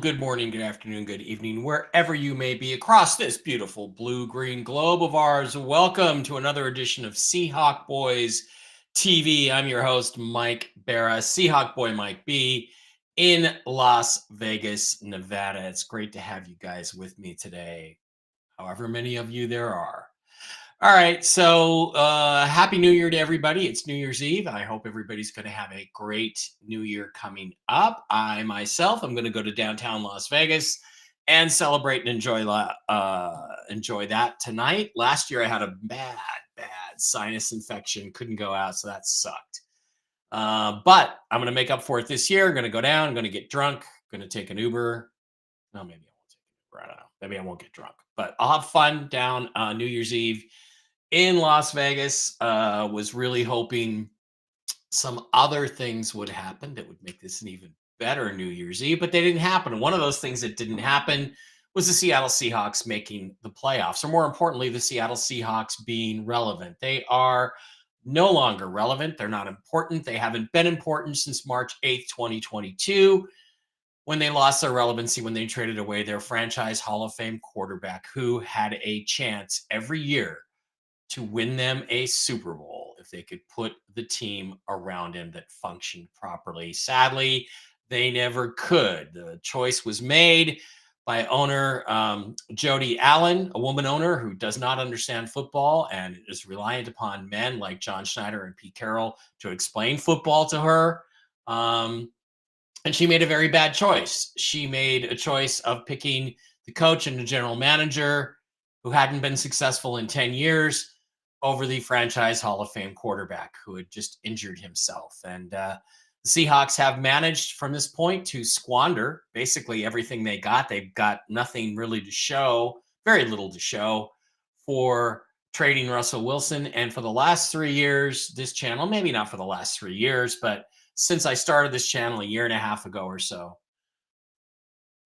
good morning, good afternoon, good evening, wherever you may be across this beautiful blue-green globe of ours. Welcome to another edition of Seahawk Boys TV. I'm your host, Mike Barra, Seahawk Boy Mike B, in Las Vegas, Nevada. It's great to have you guys with me today, however many of you there are. All right, so happy New Year to everybody. It's New Year's Eve. I hope everybody's going to have a great New Year coming up. I myself am going to go to downtown Las Vegas and celebrate and enjoy that tonight. Last year I had a bad sinus infection, couldn't go out, so that sucked. But I'm going to make up for it this year. I'm going to go down, I'm going to get drunk, going to take an Uber. No, maybe I won't take an Uber. I don't know. Maybe I won't get drunk, but I'll have fun down New Year's Eve in Las Vegas. Was really hoping some other things would happen that would make this an even better New Year's Eve, but they didn't happen. And one of those things that didn't happen was the Seattle Seahawks making the playoffs, or more importantly, the Seattle Seahawks being relevant. They are no longer relevant. They're not important. They haven't been important since March 8th, 2022, when they lost their relevancy, when they traded away their franchise Hall of Fame quarterback who had a chance every year to win them a Super Bowl if they could put the team around him that functioned properly. Sadly, they never could. The choice was made by owner Jody Allen, a woman owner who does not understand football and is reliant upon men like John Schneider and Pete Carroll to explain football to her. And she made a very bad choice. She made a choice of picking the coach and the general manager who hadn't been successful in 10 years over the franchise Hall of Fame quarterback who had just injured himself. And the Seahawks have managed from this point to squander basically everything they got. They've got nothing really to show, very little to show for trading Russell Wilson. And for the last 3 years, this channel, maybe not for the last 3 years, but since I started this channel a year and a half ago or so,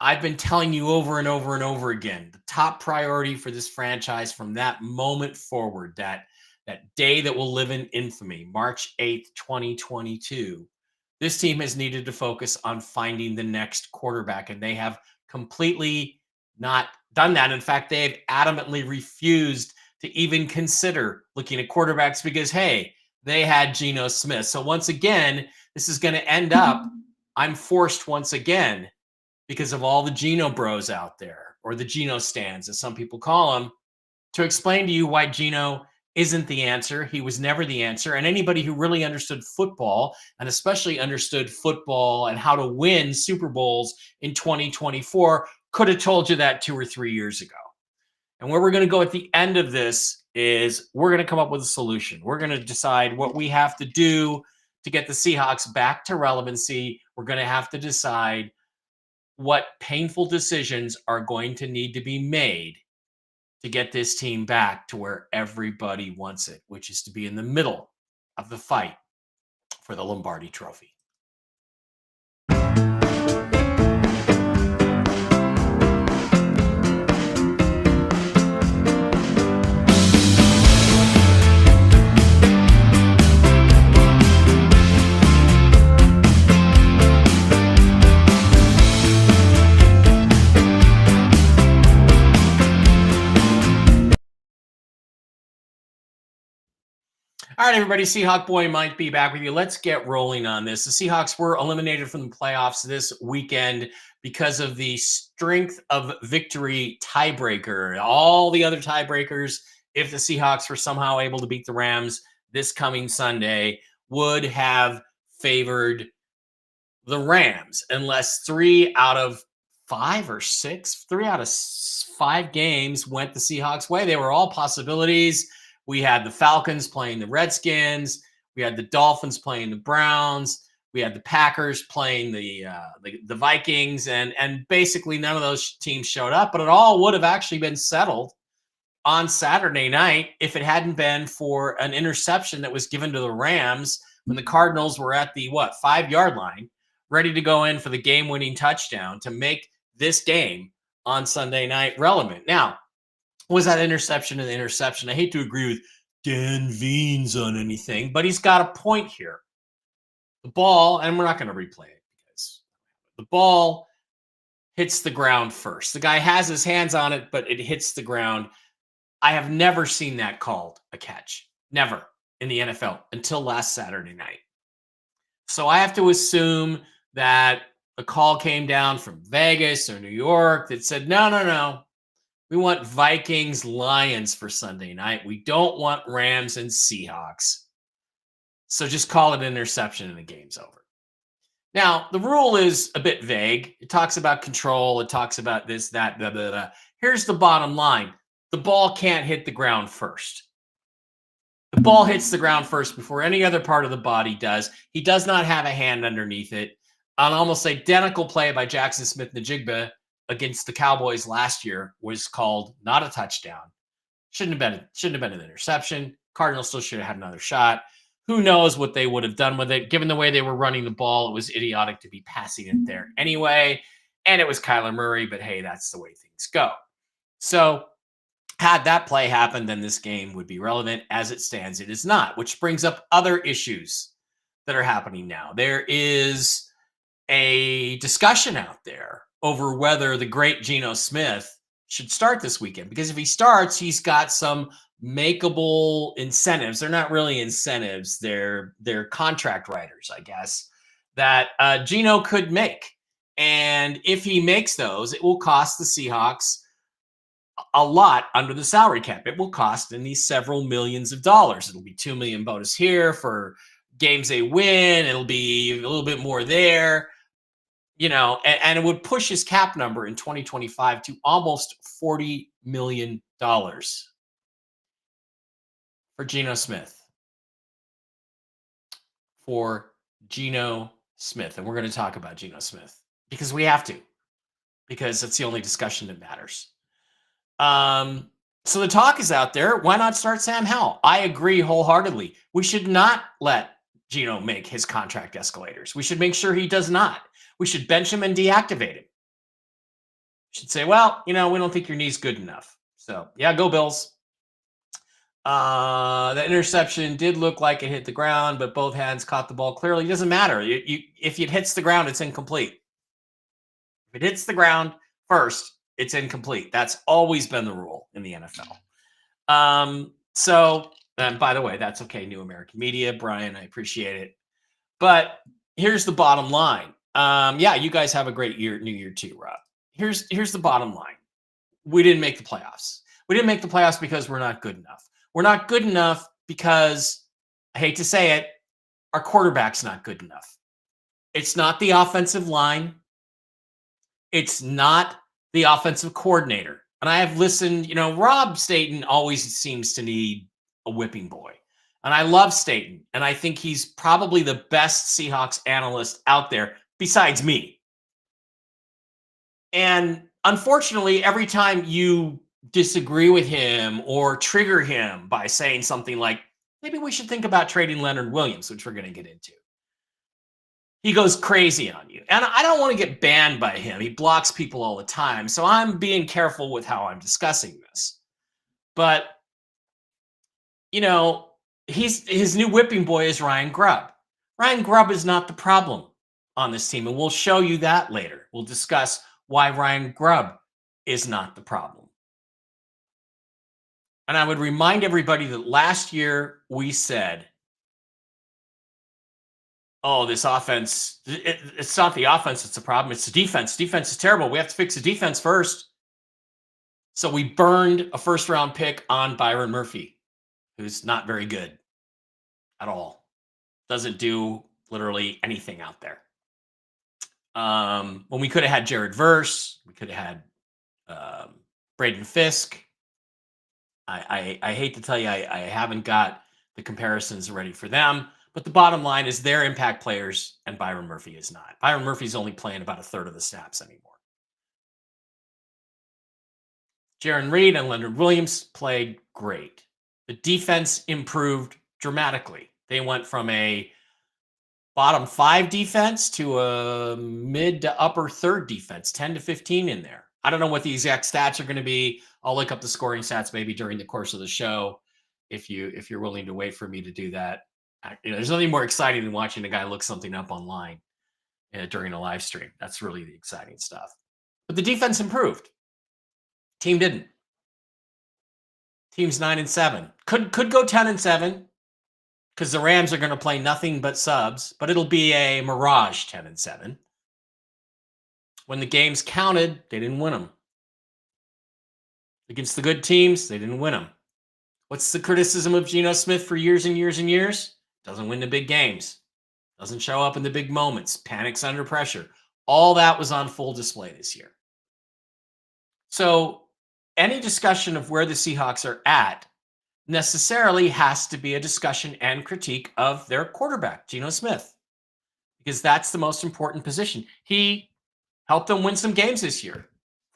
I've been telling you over and over and over again, the top priority for this franchise from that moment forward, that day that will live in infamy, March 8th, 2022, this team has needed to focus on finding the next quarterback, and they have completely not done that. In fact, they have adamantly refused to even consider looking at quarterbacks because, hey, they had Geno Smith. So once again, this is going to end up, I'm forced once again, because of all the Geno bros out there, or the Geno stands, as some people call them, to explain to you why Geno isn't the answer. He was never the answer. And anybody who really understood football, and especially understood football and how to win Super Bowls in 2024, could have told you that 2 or 3 years ago. And where we're going to go at the end of this is we're going to come up with a solution. We're going to decide what we have to do to get the Seahawks back to relevancy. We're going to have to decide what painful decisions are going to need to be made to get this team back to where everybody wants it, which is to be in the middle of the fight for the Lombardi Trophy. All right, everybody, Seahawk Boy Mike B back with you. Let's get rolling on this. The Seahawks were eliminated from the playoffs this weekend because of the strength of victory tiebreaker. All the other tiebreakers, if the Seahawks were somehow able to beat the Rams this coming Sunday, would have favored the Rams, unless 3 out of 5 or 6, 3 out of 5 games went the Seahawks' way. They were all possibilities. We had the Falcons playing the Redskins. We had the Dolphins playing the Browns. We had the Packers playing the Vikings, and basically none of those teams showed up. But it all would have actually been settled on Saturday night if it hadn't been for an interception that was given to the Rams when the Cardinals were at the 5-yard line, ready to go in for the game-winning touchdown to make this game on Sunday night relevant. Now, was that interception an interception? I hate to agree with Dan Veens on anything, but he's got a point here. The ball, and we're not going to replay it because the ball hits the ground first. The guy has his hands on it, but it hits the ground. I have never seen that called a catch. Never in the NFL until last Saturday night. So I have to assume that a call came down from Vegas or New York that said, no, no, no. We want Vikings Lions for Sunday night. We don't want Rams and Seahawks. So just call it an interception and the game's over. Now, the rule is a bit vague. It talks about control. It talks about this, that, blah, blah, blah. Here's the bottom line. The ball can't hit the ground first. The ball hits the ground first before any other part of the body does. He does not have a hand underneath it. An almost identical play by Jackson Smith-Njigba against the Cowboys last year was called not a touchdown. Shouldn't have been an interception. Cardinals still should have had another shot. Who knows what they would have done with it? Given the way they were running the ball, it was idiotic to be passing it there anyway. And it was Kyler Murray, but hey, that's the way things go. So had that play happened, then this game would be relevant. As it stands, it is not, which brings up other issues that are happening now. There is a discussion out there over whether the great Geno Smith should start this weekend, because if he starts, he's got some makeable incentives. They're not really incentives. They're contract writers, I guess, that Geno could make. And if he makes those, it will cost the Seahawks a lot under the salary cap. It will cost in these several millions of dollars. It'll be $2 million bonus here for games they win. It'll be a little bit more there, and it would push his cap number in 2025 to almost $40 million for Geno Smith. And we're going to talk about Geno Smith because we have to, because it's the only discussion that matters. So the talk is out there. Why not start Sam Howell? I agree wholeheartedly. We should not let Geno make his contract escalators. We should make sure he does not. We should bench him and deactivate him. We should say, well, we don't think your knee's good enough. So yeah, go Bills. The interception did look like it hit the ground, but both hands caught the ball clearly. It doesn't matter. If it hits the ground, it's incomplete. If it hits the ground first, it's incomplete. That's always been the rule in the NFL. And by the way, that's okay, New American Media. Brian, I appreciate it. But here's the bottom line. Yeah, you guys have a great New Year too, Rob. Here's the bottom line. We didn't make the playoffs. We didn't make the playoffs because we're not good enough. We're not good enough because, I hate to say it, our quarterback's not good enough. It's not the offensive line. It's not the offensive coordinator. And I have listened, Rob Staten always seems to need a whipping boy. And I love Staten. And I think he's probably the best Seahawks analyst out there besides me. And unfortunately, every time you disagree with him or trigger him by saying something like, maybe we should think about trading Leonard Williams, which we're going to get into, he goes crazy on you. And I don't want to get banned by him. He blocks people all the time. So I'm being careful with how I'm discussing this. But, his new whipping boy is Ryan Grubb. Ryan Grubb is not the problem on this team. And we'll show you that later. We'll discuss why Ryan Grubb is not the problem. And I would remind everybody that last year we said, oh, this offense, it's not the offense that's the problem. It's the defense. Defense is terrible. We have to fix the defense first. So we burned a first-round pick on Byron Murphy, who's not very good at all. Doesn't do literally anything out there. When we could have had Jared Verse, we could have had Braden Fisk. I hate to tell you, I haven't got the comparisons ready for them. But the bottom line is they're impact players, and Byron Murphy is not. Byron Murphy's only playing about a third of the snaps anymore. Jaron Reed and Leonard Williams played great. The defense improved dramatically. They went from a bottom 5 defense to a mid to upper third defense, 10 to 15 in there. I don't know what the exact stats are going to be. I'll look up the scoring stats maybe during the course of the show if you're willing to wait for me to do that. There's nothing more exciting than watching a guy look something up online during a live stream. That's really the exciting stuff. But the defense improved. Team didn't. Team's 9-7. Could go 10-7 because the Rams are going to play nothing but subs, but it'll be a mirage 10-7. When the games counted, they didn't win them. Against the good teams, they didn't win them. What's the criticism of Geno Smith for years and years and years? Doesn't win the big games. Doesn't show up in the big moments. Panics under pressure. All that was on full display this year. So any discussion of where the Seahawks are at necessarily has to be a discussion and critique of their quarterback, Geno Smith, because that's the most important position. He helped them win some games this year.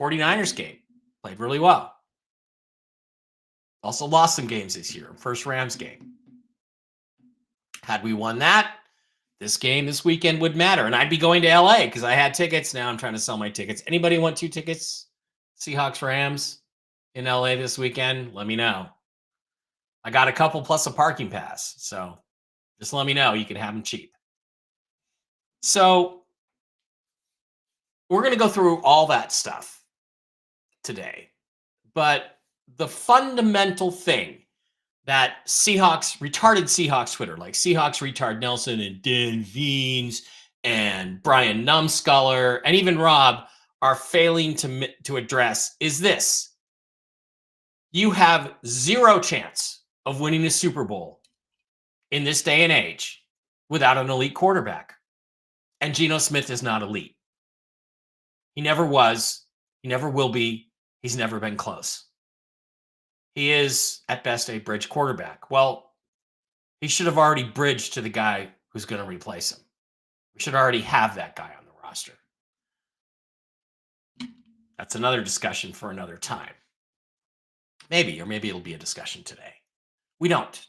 49ers game, played really well. Also lost some games this year. First Rams game. Had we won that, this game this weekend would matter. And I'd be going to LA because I had tickets. Now I'm trying to sell my tickets. Anybody want 2 tickets? Seahawks Rams in LA this weekend? Let me know. I got a couple plus a parking pass. So just let me know. You can have them cheap. So we're going to go through all that stuff today. But the fundamental thing that retarded Seahawks Twitter, like Seahawks Retard Nelson and Dan Veens and Brian Numskuller and even Rob are failing to address is this. You have zero chance of winning a Super Bowl in this day and age without an elite quarterback. And Geno Smith is not elite. He never was. He never will be. He's never been close. He is, at best, a bridge quarterback. Well, he should have already bridged to the guy who's going to replace him. We should already have that guy on the roster. That's another discussion for another time. Maybe it'll be a discussion today. We don't.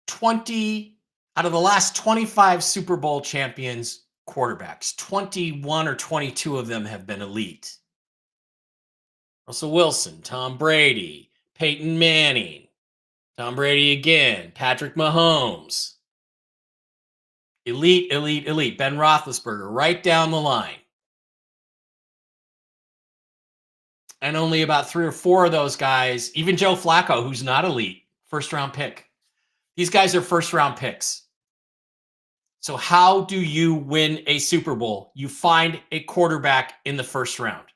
20 out of the last 25 Super Bowl champions quarterbacks, 21 or 22 of them have been elite. Russell Wilson, Tom Brady, Peyton Manning, Tom Brady again, Patrick Mahomes. Elite, elite, elite. Ben Roethlisberger, right down the line. And only about 3 or 4 of those guys, even Joe Flacco, who's not elite, first-round pick. These guys are first-round picks. So how do you win a Super Bowl? You find a quarterback in the first round.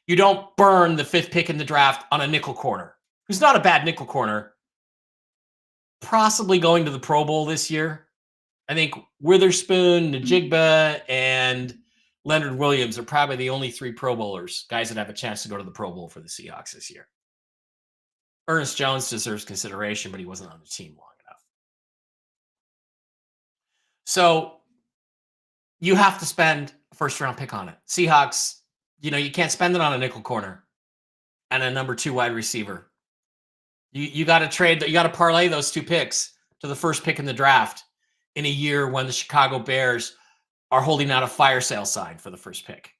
You don't burn the 5th pick in the draft on a nickel corner, who's not a bad nickel corner, possibly going to the Pro Bowl this year. I think Witherspoon, Najigba, and Leonard Williams are probably the only 3 Pro Bowlers, guys that have a chance to go to the Pro Bowl for the Seahawks this year. Ernest Jones deserves consideration, but he wasn't on the team long enough. So you have to spend a first-round pick on it. Seahawks, you can't spend it on a nickel corner and a number 2 wide receiver. You got to trade, you got to parlay those 2 picks to the first pick in the draft in a year when the Chicago Bears are holding out a fire sale sign for the first pick.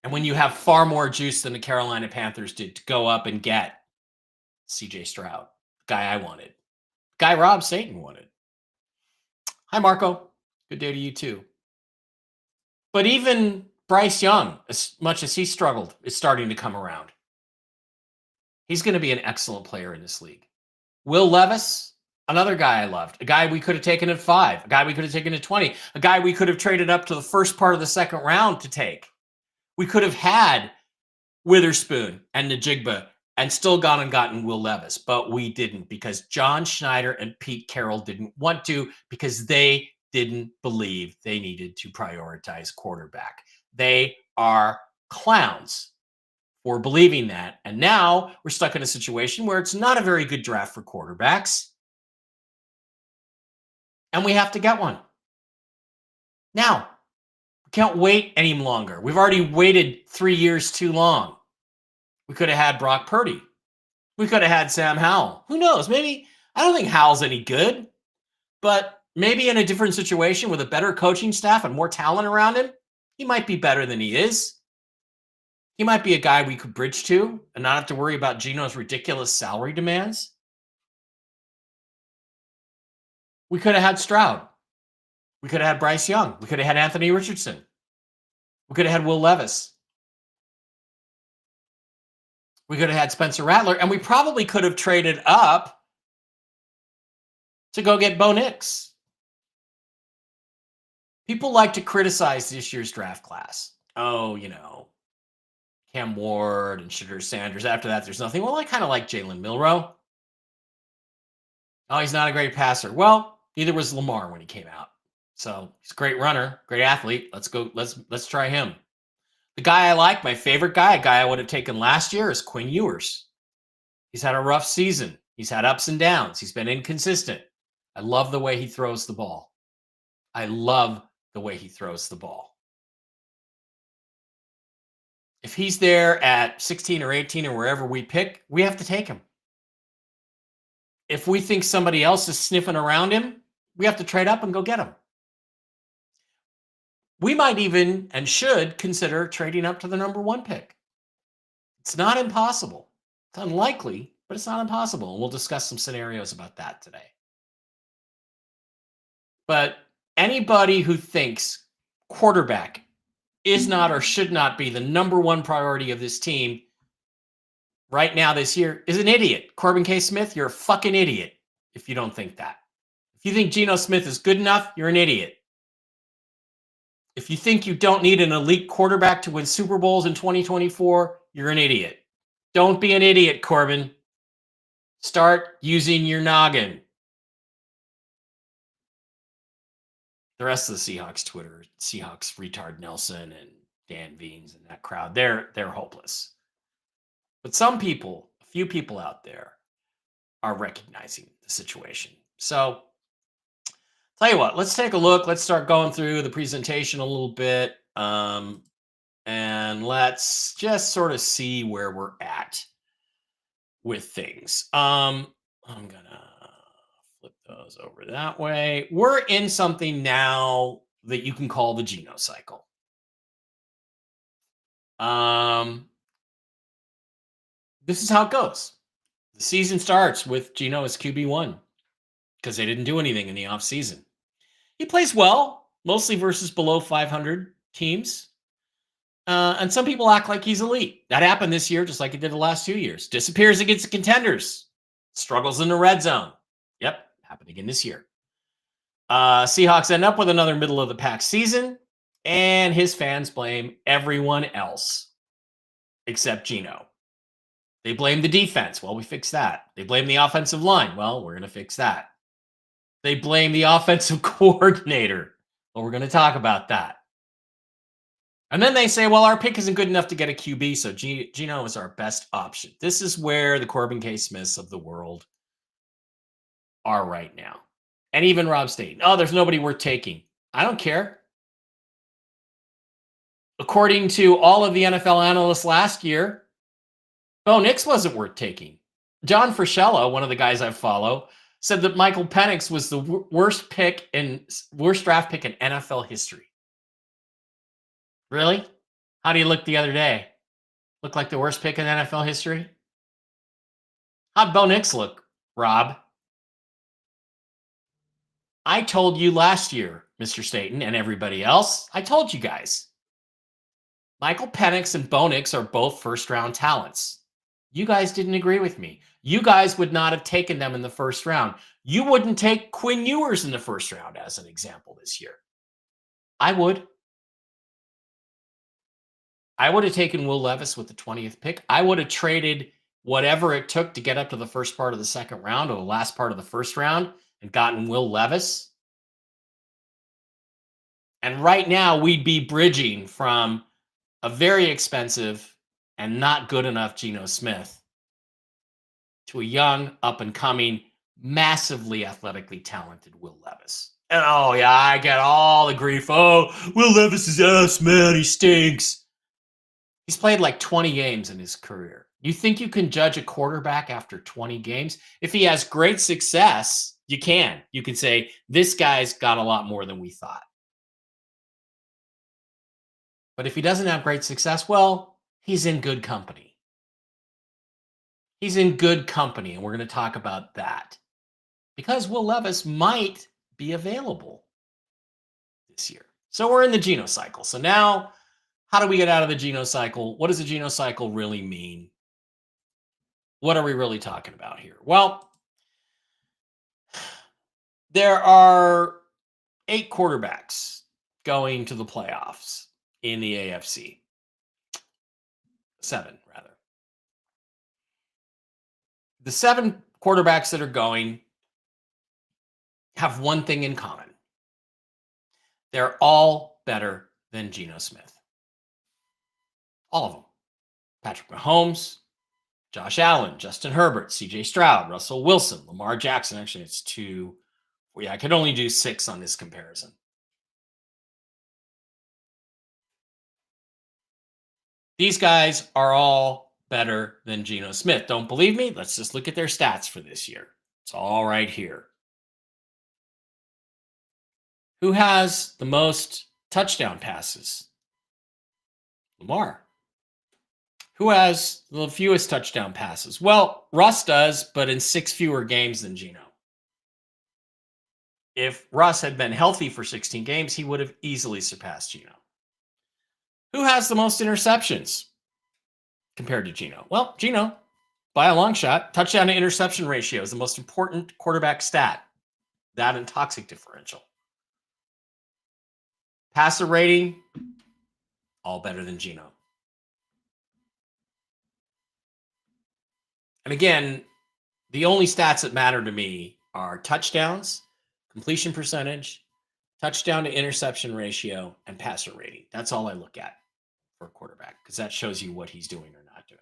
And when you have far more juice than the Carolina Panthers did to go up and get CJ Stroud, the guy I wanted, the guy Rob Satan wanted. Hi, Marco. Good day to you too. But even Bryce Young, as much as he struggled, is starting to come around. He's going to be an excellent player in this league. Will Levis, another guy I loved, a guy we could have taken at 5, a guy we could have taken at 20, a guy we could have traded up to the first part of the second round to take. We could have had Witherspoon and Najigba and still gone and gotten Will Levis, but we didn't because John Schneider and Pete Carroll didn't want to because they didn't believe they needed to prioritize quarterback. They are clowns for believing that. And now we're stuck in a situation where it's not a very good draft for quarterbacks. And we have to get one. Now, we can't wait any longer. We've already waited 3 years too long. We could have had Brock Purdy. We could have had Sam Howell. Who knows? Maybe, I don't think Howell's any good, but maybe in a different situation with a better coaching staff and more talent around him, he might be better than he is. He might be a guy we could bridge to and not have to worry about Geno's ridiculous salary demands. We could have had Stroud. We could have had Bryce Young. We could have had Anthony Richardson. We could have had Will Levis. We could have had Spencer Rattler, and we probably could have traded up to go get Bo Nix. People like to criticize this year's draft class. Oh, Cam Ward and Shedeur Sanders. After that, there's nothing. Well, I kind of like Jalen Milroe. Oh, he's not a great passer. Well, neither was Lamar when he came out. So he's a great runner, great athlete. Let's go. Let's try him. The guy I like, my favorite guy, a guy I would have taken last year, is Quinn Ewers. He's had a rough season. He's had ups and downs. He's been inconsistent. I love the way he throws the ball. I love the way he throws the ball. If he's there at 16 or 18 or wherever we pick, we have to take him. If we think somebody else is sniffing around him, we have to trade up and go get him. We might even and should consider trading up to the number 1 pick. It's not impossible. It's unlikely, but it's not impossible. And we'll discuss some scenarios about that today. But anybody who thinks quarterback is not or should not be the number 1 priority of this team right now this year is an idiot. Corbin K. Smith, you're a fucking idiot if you don't think that. If you think Geno Smith is good enough, you're an idiot. If you think you don't need an elite quarterback to win Super Bowls in 2024, you're an idiot. Don't be an idiot, Corbin. Start using your noggin. The rest of the Seahawks Twitter, Seahawks retard Nelson and Dan Veens and that crowd, they're hopeless. But some people, a few people out there, are recognizing the situation. So, tell you what, let's take a look. Let's start going through the presentation a little bit. And let's just sort of see where we're at with things. I'm going to flip those over that way. We're in something now that you can call the Geno cycle. This is how it goes. The season starts with Geno as QB1 because they didn't do anything in the offseason. He plays well, mostly versus below 500 teams. And some people act like he's elite. That happened this year, just like it did the last 2 years. Disappears against the contenders. Struggles in the red zone. Yep, happened again this year. Seahawks end up with another middle-of-the-pack season, and his fans blame everyone else except Geno. They blame the defense. Well, we fixed that. They blame the offensive line. Well, we're going to fix that. They blame the offensive coordinator. Well, we're going to talk about that. And then they say, well, our pick isn't good enough to get a QB, so Geno is our best option. This is where the Corbin K. Smiths of the world are right now. And even Rob Staten. Oh, there's nobody worth taking. I don't care. According to all of the NFL analysts last year, Bo Nix wasn't worth taking. John Frischella, one of the guys I follow, said that Michael Penix was the worst draft pick in NFL history. Really? How do you look the other day? Look like the worst pick in NFL history? How'd Bo Nix look, Rob? I told you last year, Mr. Staten and everybody else, I told you guys. Michael Penix and Bo Nix are both first-round talents. You guys didn't agree with me. You guys would not have taken them in the first round. You wouldn't take Quinn Ewers in the first round as an example this year. I would. I would have taken Will Levis with the 20th pick. I would have traded whatever it took to get up to the first part of the second round or the last part of the first round and gotten Will Levis. And right now, we'd be bridging from a very expensive and not good enough Geno Smith to a young, up-and-coming, massively athletically talented Will Levis. And oh, yeah, I get all the grief. Oh, Will Levis is ass, man. He stinks. He's played like 20 games in his career. You think you can judge a quarterback after 20 games? If he has great success, you can. You can say, this guy's got a lot more than we thought. But if he doesn't have great success, well, he's in good company. He's in good company, and we're going to talk about that. Because Will Levis might be available this year. So we're in the Geno cycle. So now, How do we get out of the Geno cycle? What does the Geno cycle really mean? What are we really talking about here? Well, there are 8 quarterbacks going to the playoffs in the AFC. 7, rather. The 7 quarterbacks that are going have one thing in common. They're all better than Geno Smith. All of them. Patrick Mahomes, Josh Allen, Justin Herbert, CJ Stroud, Russell Wilson, Lamar Jackson. Actually, it's 2. Yeah, I could only do 6 on this comparison. These guys are all better than Geno Smith. Don't believe me? Let's just look at their stats for this year. It's all right here. Who has the most touchdown passes? Lamar. Who has the fewest touchdown passes? Well, Russ does, but in 6 fewer games than Geno. If Russ had been healthy for 16 games, he would have easily surpassed Geno. Who has the most interceptions compared to Geno? Well, Geno, by a long shot. Touchdown to interception ratio is the most important quarterback stat. That and toxic differential. Passer rating, all better than Geno. And again, the only stats that matter to me are touchdowns, completion percentage, touchdown to interception ratio, and passer rating. That's all I look at for a quarterback because that shows you what he's doing or not doing.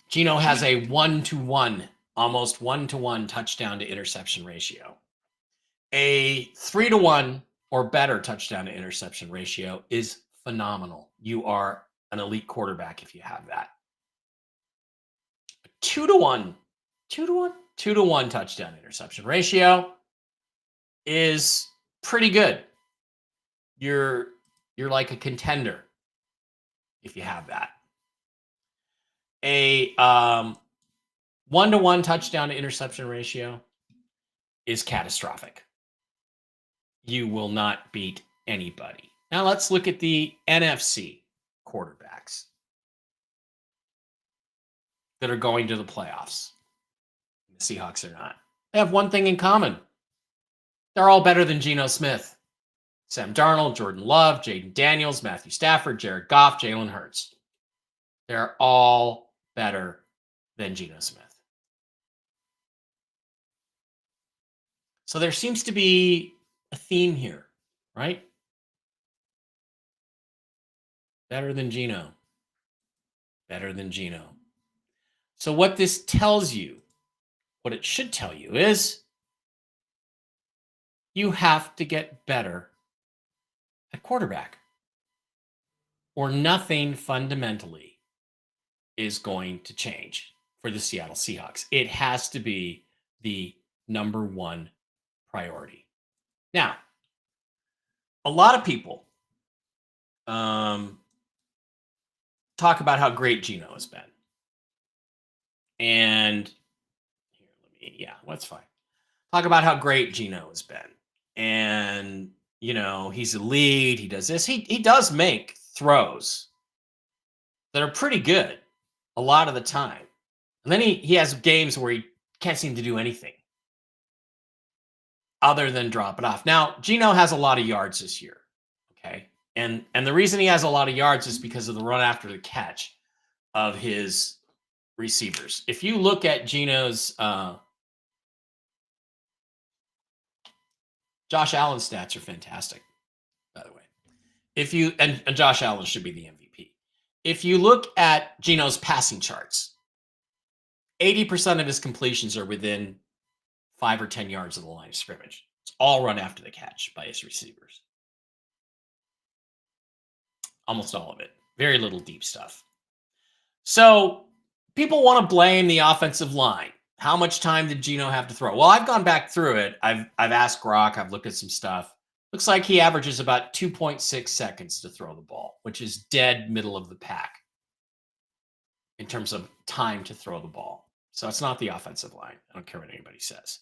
Geno has a 1-to-1, almost 1-to-1 touchdown to interception ratio. A 3-to-1 or better touchdown to interception ratio is phenomenal. You are an elite quarterback if you have that. A 2-to-1 touchdown interception ratio is pretty good. You're like a contender if you have that. A 1-to-1 touchdown to interception ratio is catastrophic. You will not beat anybody. Now let's look at the NFC quarterbacks that are going to the playoffs. The Seahawks are not. They have one thing in common. They're all better than Geno Smith. Sam Darnold, Jordan Love, Jaden Daniels, Matthew Stafford, Jared Goff, Jalen Hurts. They're all better than Geno Smith. So there seems to be a theme here, right? Better than Geno. Better than Geno. So what this tells you, what it should tell you is you have to get better at quarterback or nothing fundamentally is going to change for the Seattle Seahawks. It has to be the number one priority. Now, a lot of people talk about how great Geno has been. And here, that's fine. Talk about how great Geno has been. And, you know, he's elite. He does this. He does make throws that are pretty good a lot of the time. And then he has games where he can't seem to do anything other than drop it off. Now, Geno has a lot of yards this year. Okay. And the reason he has a lot of yards is because of the run after the catch of his receivers. If you look at Geno's Josh Allen's stats are fantastic, by the way. If you and Josh Allen should be the MVP. If you look at Geno's passing charts, 80% of his completions are within 5 or 10 yards of the line of scrimmage. It's all run after the catch by his receivers. Almost all of it. Very little deep stuff. So people want to blame the offensive line. How much time did Geno have to throw? Well, I've gone back through it. I've asked Grok. I've looked at some stuff. Looks like he averages about 2.6 seconds to throw the ball, which is dead middle of the pack in terms of time to throw the ball. So it's not the offensive line. I don't care what anybody says.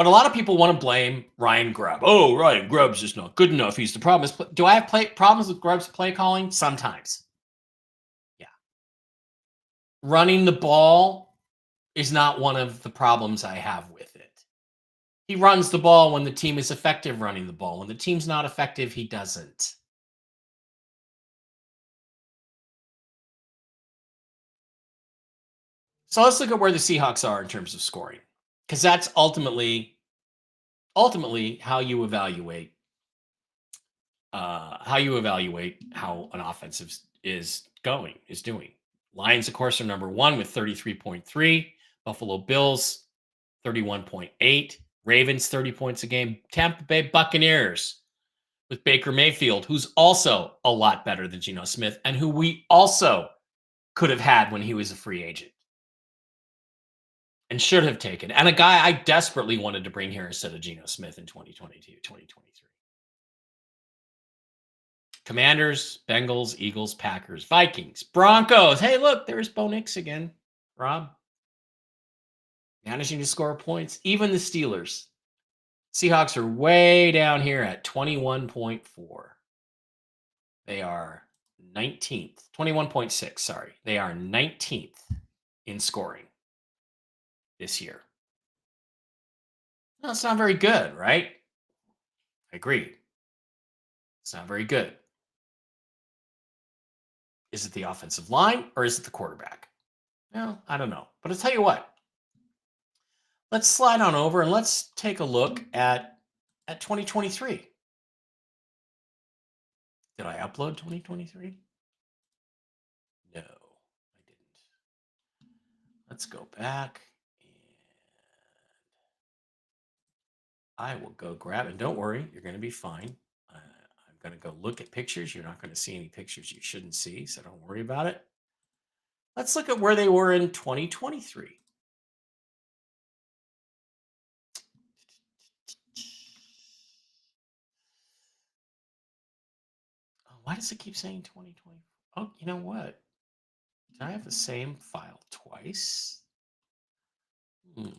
But a lot of people want to blame Ryan Grubb. Oh, Ryan Grubb's just not good enough. He's the problem. Do I have problems with Grubb's play calling? Sometimes. Yeah. Running the ball is not one of the problems I have with it. He runs the ball when the team is effective running the ball. When the team's not effective, he doesn't. So let's look at where the Seahawks are in terms of scoring, because that's ultimately how you evaluate how an offensive is doing. Lions, of course, are number one with 33.3. Buffalo Bills 31.8. Ravens 30 points a game. Tampa Bay Buccaneers with Baker Mayfield, who's also a lot better than Geno Smith, and who we also could have had when he was a free agent and should have taken. And a guy I desperately wanted to bring here instead of Geno Smith in 2022, 2023. Commanders, Bengals, Eagles, Packers, Vikings, Broncos. Hey, look, there's Bo Nix again. Rob. Managing to score points. Even the Steelers. Seahawks are way down here at 21.4. They are 19th. 21.6, sorry. They are 19th in scoring this year. No, it's not very good, right? I agree. It's not very good. Is it the offensive line or is it the quarterback? Well, I don't know. But I'll tell you what. Let's slide on over and let's take a look at 2023. Did I upload 2023? No, I didn't. Let's go back and I will go grab it. Don't worry, you're going to be fine. I'm going to go look at pictures. You're not going to see any pictures you shouldn't see, so don't worry about it. Let's look at where they were in 2023. Oh, why does it keep saying 2020? Oh, you know what? Did I have the same file twice? Let's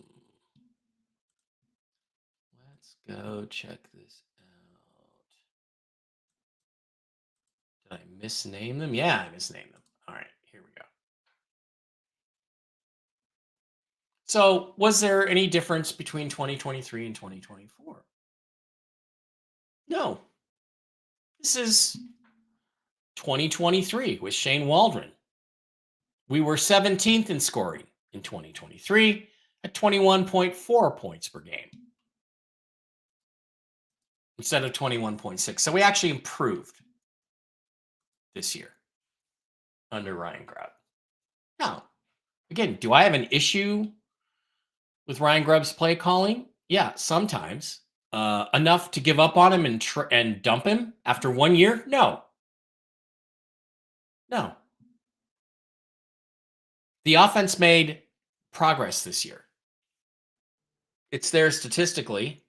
go check this out. Did I misname them? Yeah, I misnamed them. All right, here we go. So, was there any difference between 2023 and 2024? No. This is 2023 with Shane Waldron. We were 17th in scoring in 2023 at 21.4 points per game instead of 21.6. So we actually improved this year under Ryan Grubb. Now, again, do I have an issue with Ryan Grubb's play calling? Yeah, sometimes. Enough to give up on him and dump him after 1 year? No. No. The offense made progress this year. It's there statistically.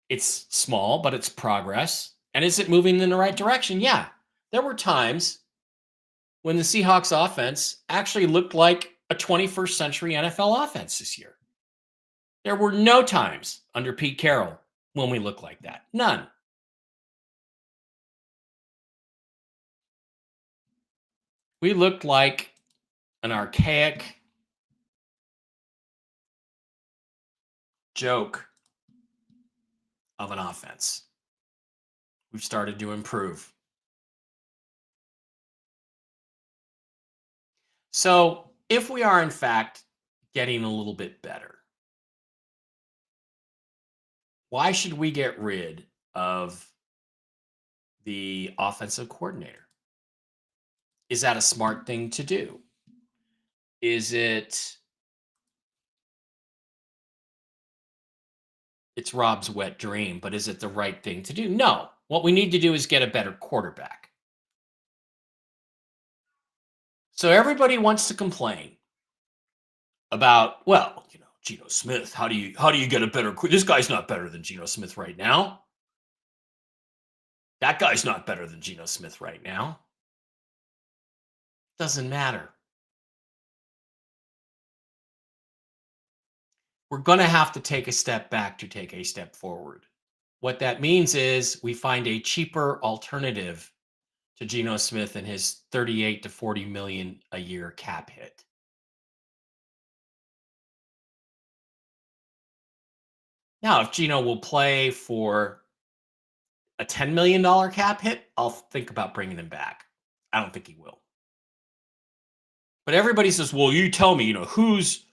It's small, but it's progress. And is it moving in the right direction? Yeah. There were times when the Seahawks offense actually looked like a 21st century NFL offense this year. There were no times under Pete Carroll when we looked like that. None. We looked like an archaic joke of an offense. We've started to improve. So, if we are in fact getting a little bit better, why should we get rid of the offensive coordinator? Is that a smart thing to do? Is it it's Rob's wet dream, but is it the right thing to do? No. What we need to do is get a better quarterback. So everybody wants to complain about, well, Geno Smith. How do you get a better? This guy's not better than Geno Smith right now. That guy's not better than Geno Smith right now. Doesn't matter. we're going to have to take a step back to take a step forward. What that means is we find a cheaper alternative to Geno Smith and his 38 to 40 million a year cap hit. Now, if Geno will play for a $10 million cap hit, I'll think about bringing him back. I don't think he will. But everybody says, well, you tell me, who's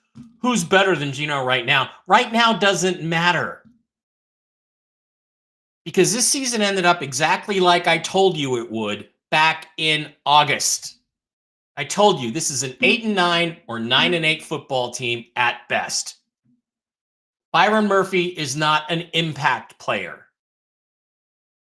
better than Geno right now? Right now doesn't matter. Because this season ended up exactly like I told you it would back in August. I told you this is an 8-9 or 9-8 football team at best. Byron Murphy is not an impact player.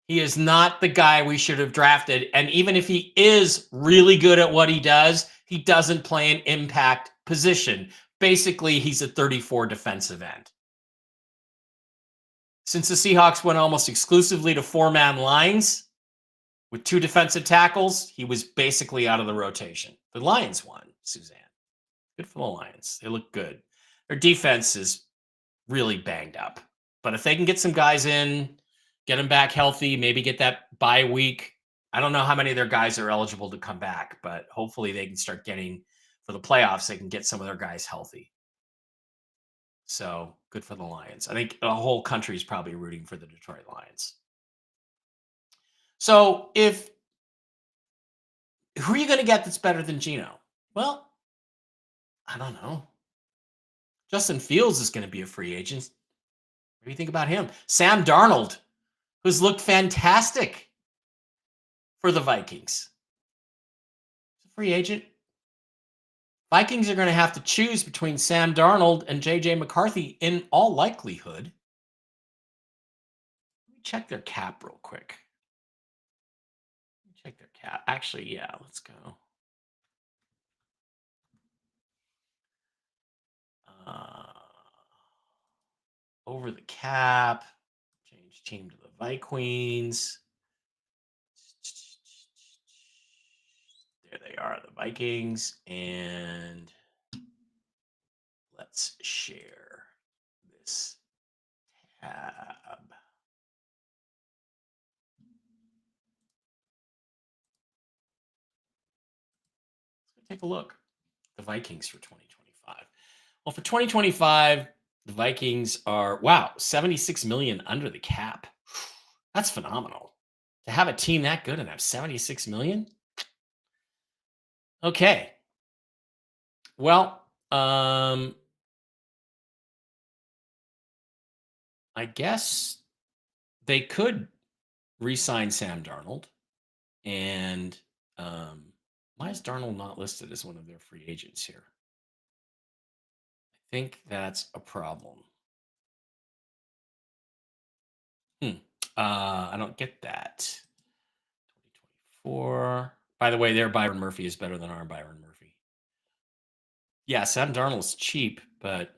He is not the guy we should have drafted. And even if he is really good at what he does, he doesn't play an impact position. Basically, he's a 34 defensive end. Since the Seahawks went almost exclusively to four-man lines with two defensive tackles, he was basically out of the rotation. The Lions won, Suzanne. Good for the Lions. They look good. Their defense is really banged up. But if they can get some guys in, get them back healthy, maybe get that bye week. I don't know how many of their guys are eligible to come back, but hopefully they can start getting, for the playoffs, they can get some of their guys healthy. So good for the Lions. I think the whole country is probably rooting for the Detroit Lions. So who are you going to get that's better than Geno? Well, I don't know. Justin Fields is going to be a free agent. What do you think about him? Sam Darnold, who's looked fantastic for the Vikings. He's a free agent. Vikings are going to have to choose between Sam Darnold and J.J. McCarthy in all likelihood. Let me check their cap real quick. Check their cap. Actually, yeah, let's go. Over the cap. Change team to the Vikings. There they are, the Vikings. And let's share this tab. Let's take a look. The Vikings for 2025. Well, for 2025, the Vikings are, wow, 76 million under the cap. That's phenomenal. To have a team that good and have 76 million? Okay. Well, I guess they could re-sign Sam Darnold. And why is Darnold not listed as one of their free agents here? I think that's a problem. I don't get that. 2024. By the way, their Byron Murphy is better than our Byron Murphy. Yeah, Sam Darnold's cheap, but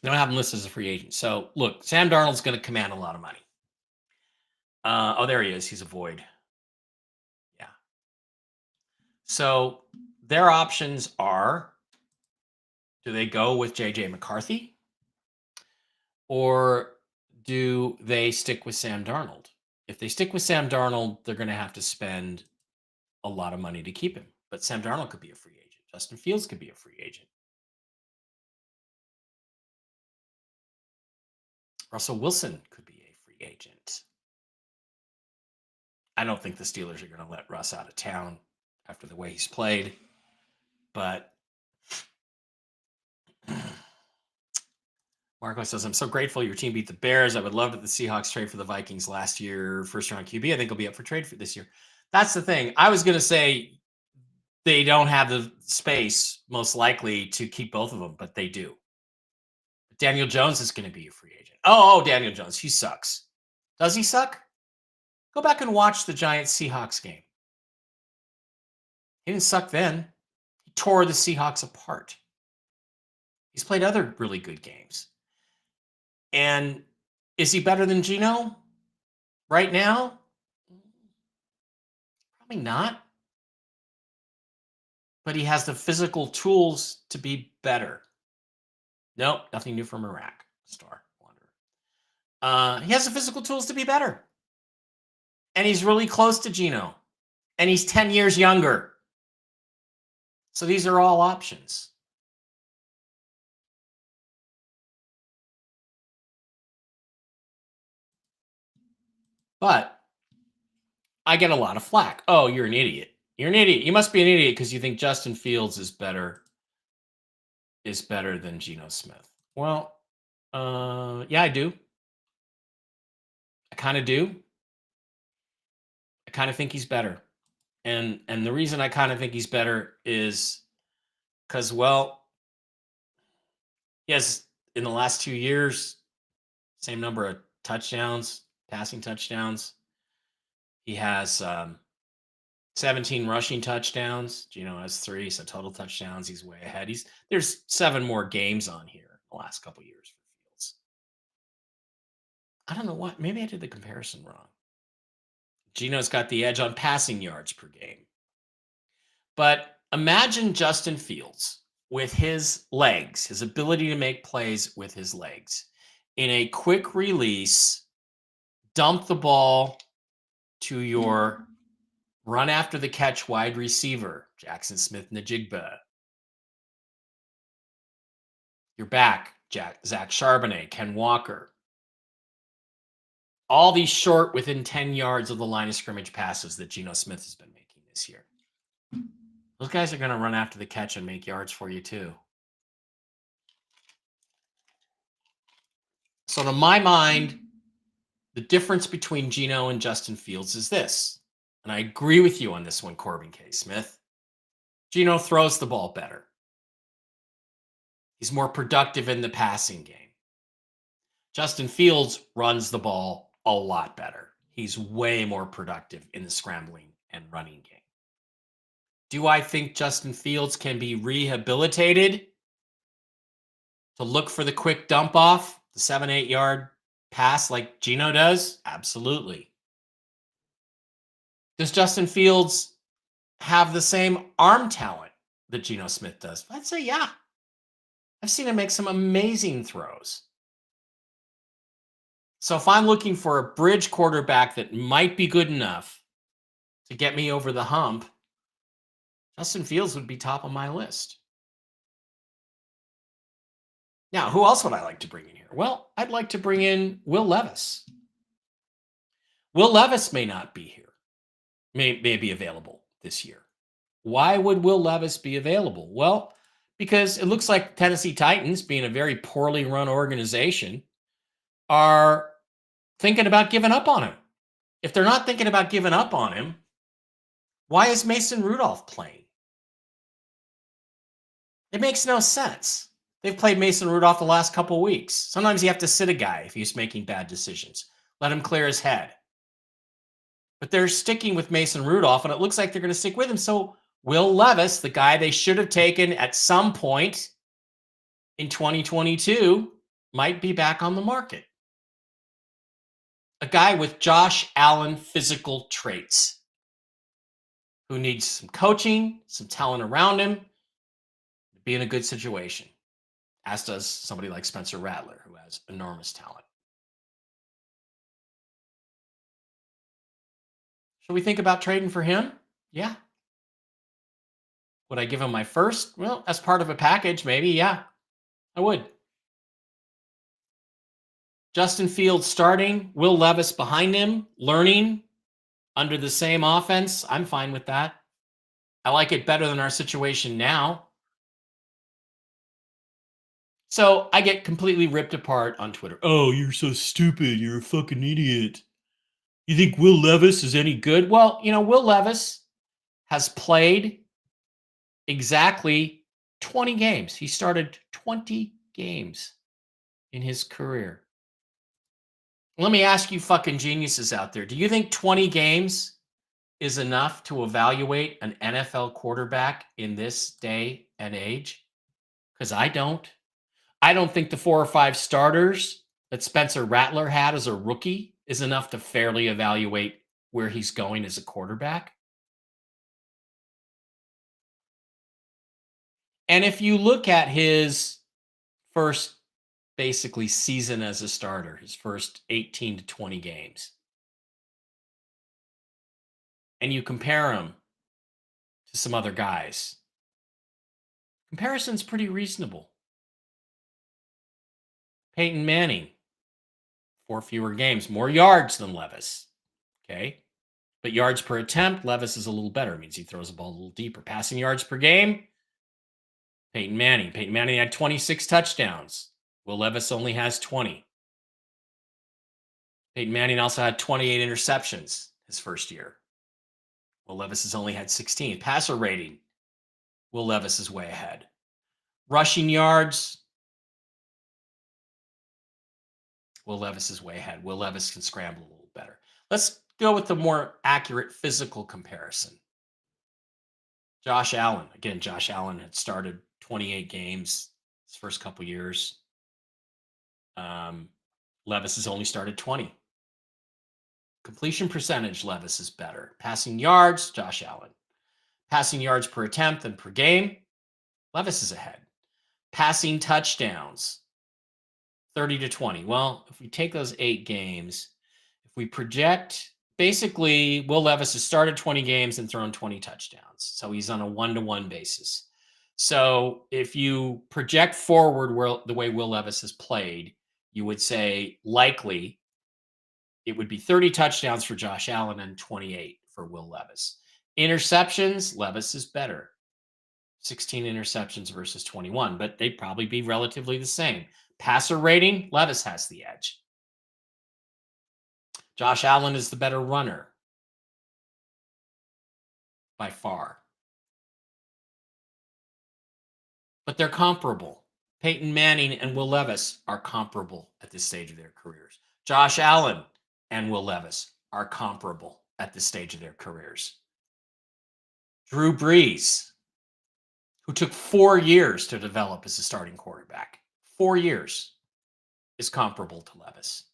they don't have him listed as a free agent. So look, Sam Darnold's going to command a lot of money. Oh, there he is. He's a void. Yeah. So their options are, do they go with J.J. McCarthy? Or do they stick with Sam Darnold? If they stick with Sam Darnold, they're going to have to spend a lot of money to keep him. But Sam Darnold could be a free agent. Justin Fields could be a free agent. Russell Wilson could be a free agent. I don't think the Steelers are going to let Russ out of town after the way he's played. But Marco says, I'm so grateful your team beat the Bears. I would love that the Seahawks trade for the Vikings last year. First round QB. I think he'll be up for trade for this year. That's the thing. I was going to say they don't have the space, most likely, to keep both of them, but they do. Daniel Jones is going to be a free agent. Oh, Daniel Jones. He sucks. Does he suck? Go back and watch the Giants-Seahawks game. He didn't suck then. He tore the Seahawks apart. He's played other really good games. And is he better than Geno right now? Probably not. But he has the physical tools to be better. Nope, nothing new from Iraq. Star Wanderer. He has the physical tools to be better. And he's really close to Geno. And he's 10 years younger. So these are all options. But I get a lot of flack. Oh, you're an idiot. You're an idiot. You must be an idiot because you think Justin Fields is better than Geno Smith. Well, yeah, I do. I kind of do. I kind of think he's better. And the reason I kind of think he's better is because, well, he has in the last 2 years, same number of touchdowns, passing touchdowns. He has 17 rushing touchdowns. Geno has 3, so total touchdowns. He's way ahead. There's 7 more games on here in the last couple years for Fields. I don't know what. Maybe I did the comparison wrong. Geno's got the edge on passing yards per game. But imagine Justin Fields with his legs, his ability to make plays with his legs, in a quick release, dump the ball to your run after the catch wide receiver, Jackson Smith-Njigba. Your back, Zach Charbonnet, Ken Walker. All these short, within 10 yards of the line of scrimmage passes that Geno Smith has been making this year. Those guys are going to run after the catch and make yards for you too. So to my mind, the difference between Geno and Justin Fields is this. And I agree with you on this one, Corbin K. Smith. Geno throws the ball better. He's more productive in the passing game. Justin Fields runs the ball a lot better. He's way more productive in the scrambling and running game. Do I think Justin Fields can be rehabilitated to look for the quick dump off, the 7-8 yard pass like Geno does? Absolutely. Does Justin Fields have the same arm talent that Geno Smith does? I'd say yeah. I've seen him make some amazing throws. So if I'm looking for a bridge quarterback that might be good enough to get me over the hump, Justin Fields would be top of my list. Now, who else would I like to bring in here? Well, I'd like to bring in Will Levis. Will Levis may not be here, may be available this year. Why would Will Levis be available? Well, because it looks like Tennessee Titans, being a very poorly run organization, are thinking about giving up on him. If they're not thinking about giving up on him, why is Mason Rudolph playing? It makes no sense. They've played Mason Rudolph the last couple weeks. Sometimes you have to sit a guy if he's making bad decisions. Let him clear his head. But they're sticking with Mason Rudolph, and it looks like they're going to stick with him. So Will Levis, the guy they should have taken at some point in 2022, might be back on the market. A guy with Josh Allen physical traits who needs some coaching, some talent around him to be in a good situation, as does somebody like Spencer Rattler, who has enormous talent. Should we think about trading for him? Yeah. Would I give him my first? Well, as part of a package, maybe. Yeah, I would. Justin Fields starting, Will Levis behind him, learning under the same offense. I'm fine with that. I like it better than our situation now. So I get completely ripped apart on Twitter. Oh, you're so stupid. You're a fucking idiot. You think Will Levis is any good? Well, Will Levis has played exactly 20 games. He started 20 games in his career. Let me ask you fucking geniuses out there. Do you think 20 games is enough to evaluate an NFL quarterback in this day and age? Because I don't. I don't think the 4 or 5 starters that Spencer Rattler had as a rookie is enough to fairly evaluate where he's going as a quarterback. And if you look at his first basically season as a starter, his first 18 to 20 games, and you compare him to some other guys, comparison's pretty reasonable. Peyton Manning, 4 fewer games, more yards than Levis. Okay. But yards per attempt, Levis is a little better. It means he throws the ball a little deeper. Passing yards per game, Peyton Manning. Peyton Manning had 26 touchdowns. Will Levis only has 20. Peyton Manning also had 28 interceptions his first year. Will Levis has only had 16. Passer rating, Will Levis is way ahead. Rushing yards, Will Levis is way ahead. Will Levis can scramble a little better. Let's go with the more accurate physical comparison. Josh Allen. Again, Josh Allen had started 28 games his first couple years. Levis has only started 20. Completion percentage, Levis is better. Passing yards, Josh Allen. Passing yards per attempt and per game, Levis is ahead. Passing touchdowns, 30 to 20. Well, if we take those 8 games, if we project, basically, Will Levis has started 20 games and thrown 20 touchdowns. So he's on a 1-to-1 basis. So if you project forward the way Will Levis has played, you would say likely it would be 30 touchdowns for Josh Allen and 28 for Will Levis. Interceptions, Levis is better. 16 interceptions versus 21, but they'd probably be relatively the same. Passer rating, Levis has the edge. Josh Allen is the better runner by far. But they're comparable. Peyton Manning and Will Levis are comparable at this stage of their careers. Josh Allen and Will Levis are comparable at this stage of their careers. Drew Brees, who took 4 years to develop as a starting quarterback, 4 years, is comparable to Levis.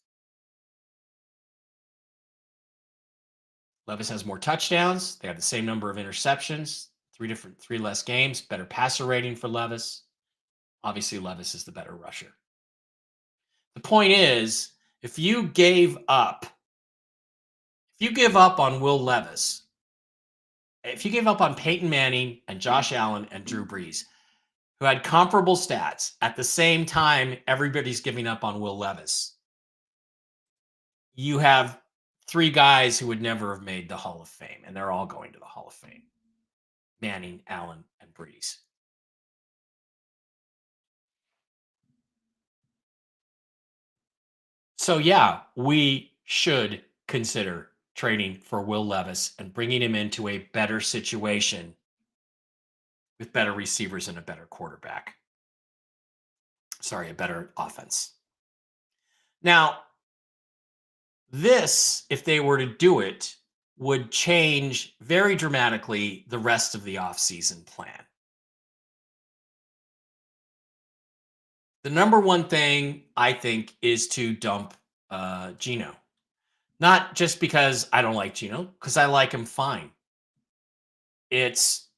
Levis has more touchdowns. They have the same number of interceptions, 3 less games, better passer rating for Levis. Obviously, Levis is the better rusher. The point is, if you give up on Will Levis, if you give up on Peyton Manning and Josh Allen and Drew Brees, who had comparable stats, at the same time, everybody's giving up on Will Levis, you have 3 guys who would never have made the Hall of Fame, and they're all going to the Hall of Fame: Manning, Allen, and Brees. So yeah, we should consider trading for Will Levis and bringing him into a better situation with better receivers and a better quarterback. Sorry, a better offense. Now, this, if they were to do it, would change very dramatically the rest of the offseason plan. The number one thing I think is to dump Geno. Not just because I don't like Geno, because I like him fine. It's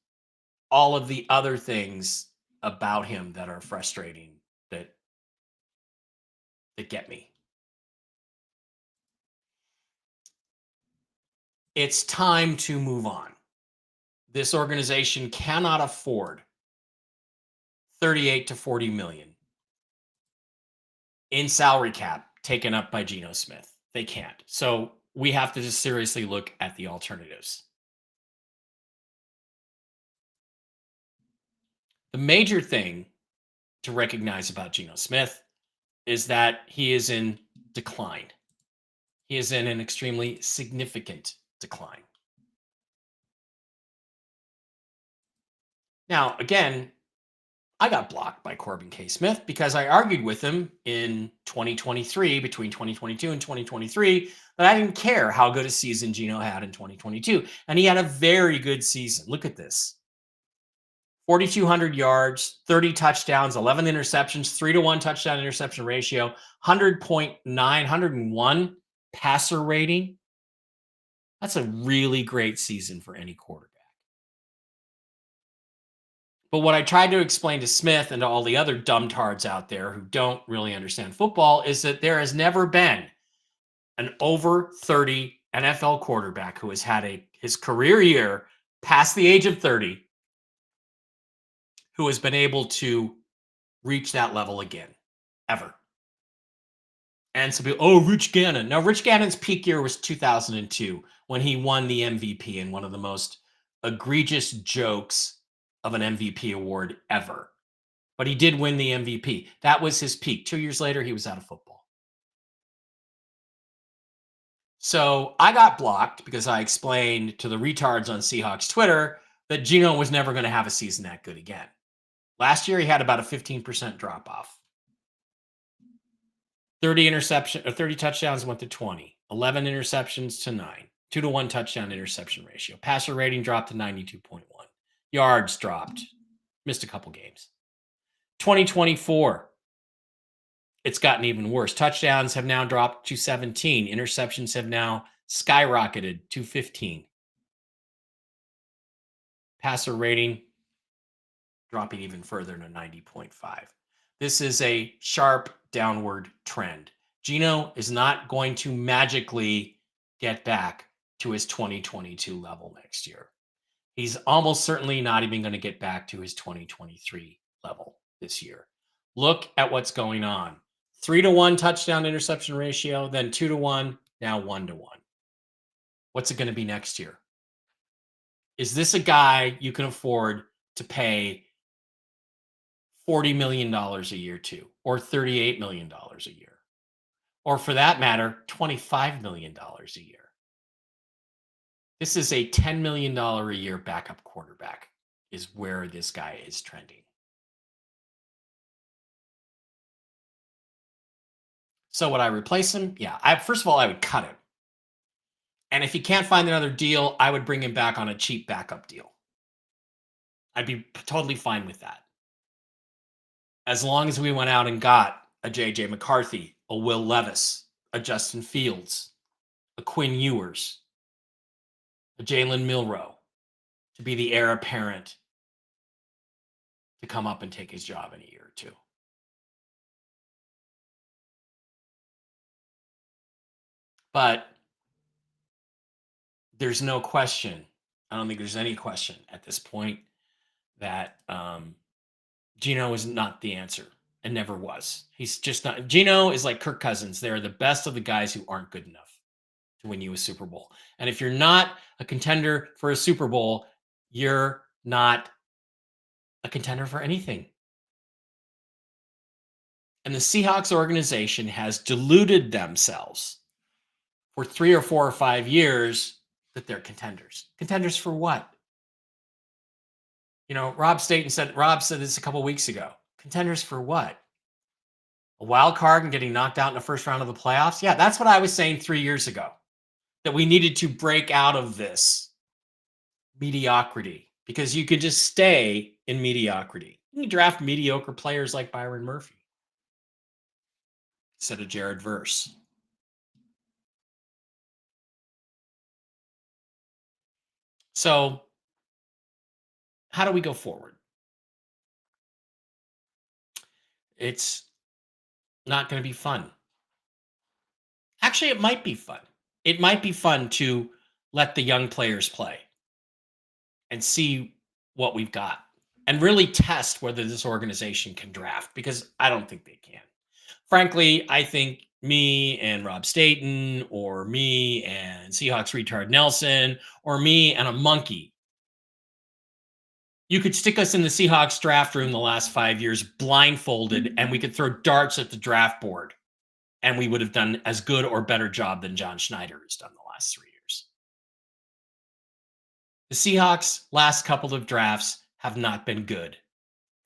all of the other things about him that are frustrating that get me. It's time to move on. This organization cannot afford 38 to 40 million in salary cap taken up by Geno Smith. They can't. So we have to just seriously look at the alternatives. The major thing to recognize about Geno Smith is that he is in decline. He is in an extremely significant decline. Now, again, I got blocked by Corbin K. Smith because I argued with him in 2023, between 2022 and 2023, that I didn't care how good a season Geno had in 2022. And he had a very good season. Look at this: 4,200 yards, 30 touchdowns, 11 interceptions, 3-to-1 touchdown interception ratio, 100.9, 101 passer rating. That's a really great season for any quarterback. But what I tried to explain to Smith and to all the other dumbtards out there who don't really understand football is that there has never been an over 30 NFL quarterback who has had his career year past the age of 30 who has been able to reach that level again, ever. And some people, oh, Rich Gannon. Now, Rich Gannon's peak year was 2002 when he won the MVP in one of the most egregious jokes of an MVP award ever. But he did win the MVP. That was his peak. 2 years later, he was out of football. So I got blocked because I explained to the retards on Seahawks Twitter that Geno was never going to have a season that good again. Last year, he had about a 15% drop off. 30 touchdowns went to 20, 11 interceptions to 9, 2-to-1 touchdown interception ratio. Passer rating dropped to 92.1. Yards dropped, missed a couple games. 2024, it's gotten even worse. Touchdowns have now dropped to 17. Interceptions have now skyrocketed to 15. Passer rating dropping even further to 90.5. This is a sharp downward trend. Geno is not going to magically get back to his 2022 level next year. He's almost certainly not even going to get back to his 2023 level this year. Look at what's going on. 3-to-1 touchdown interception ratio, then 2-to-1, now 1-to-1. What's it going to be next year? Is this a guy you can afford to pay $40 million a year to, or $38 million a year? Or for that matter, $25 million a year? This is a $10 million a year backup quarterback is where this guy is trending. So would I replace him? Yeah. First of all, I would cut him. And if he can't find another deal, I would bring him back on a cheap backup deal. I'd be totally fine with that. As long as we went out and got a J.J. McCarthy, a Will Levis, a Justin Fields, a Quinn Ewers, a Jalen Milroe to be the heir apparent to come up and take his job in a year or two. But there's no question. I don't think there's any question at this point that Geno is not the answer and never was. He's just not. Geno is like Kirk Cousins. They're the best of the guys who aren't good enough to win you a Super Bowl. And if you're not a contender for a Super Bowl, you're not a contender for anything. And the Seahawks organization has deluded themselves for 3 or 4 or 5 years that they're contenders. Contenders for what? Rob said this a couple weeks ago. Contenders for what? A wild card and getting knocked out in the first round of the playoffs? Yeah, that's what I was saying 3 years ago. That we needed to break out of this mediocrity because you could just stay in mediocrity. You draft mediocre players like Byron Murphy instead of Jared Verse. So, how do we go forward? It's not going to be fun. Actually, it might be fun. It might be fun to let the young players play and see what we've got and really test whether this organization can draft, because I don't think they can. Frankly, I think me and Rob Staten, or me and Seahawks retard Nelson, or me and a monkey, you could stick us in the Seahawks draft room the last 5 years blindfolded, and we could throw darts at the draft board, and we would have done as good or better job than John Schneider has done the last 3 years. The Seahawks' last couple of drafts have not been good.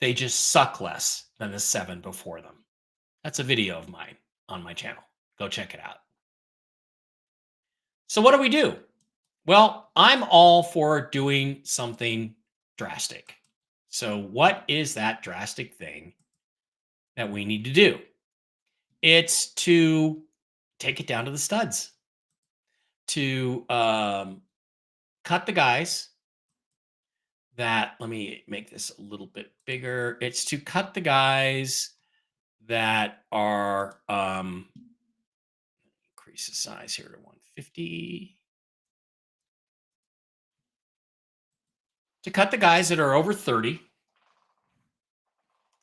They just suck less than the 7 before them. That's a video of mine on my channel. Go check it out. So what do we do? Well, I'm all for doing something drastic. So what is that drastic thing that we need to do? It's to take it down to the studs, to cut the guys that, let me make this a little bit bigger. It's to cut the guys that are increase the size here to 150. To cut the guys that are over 30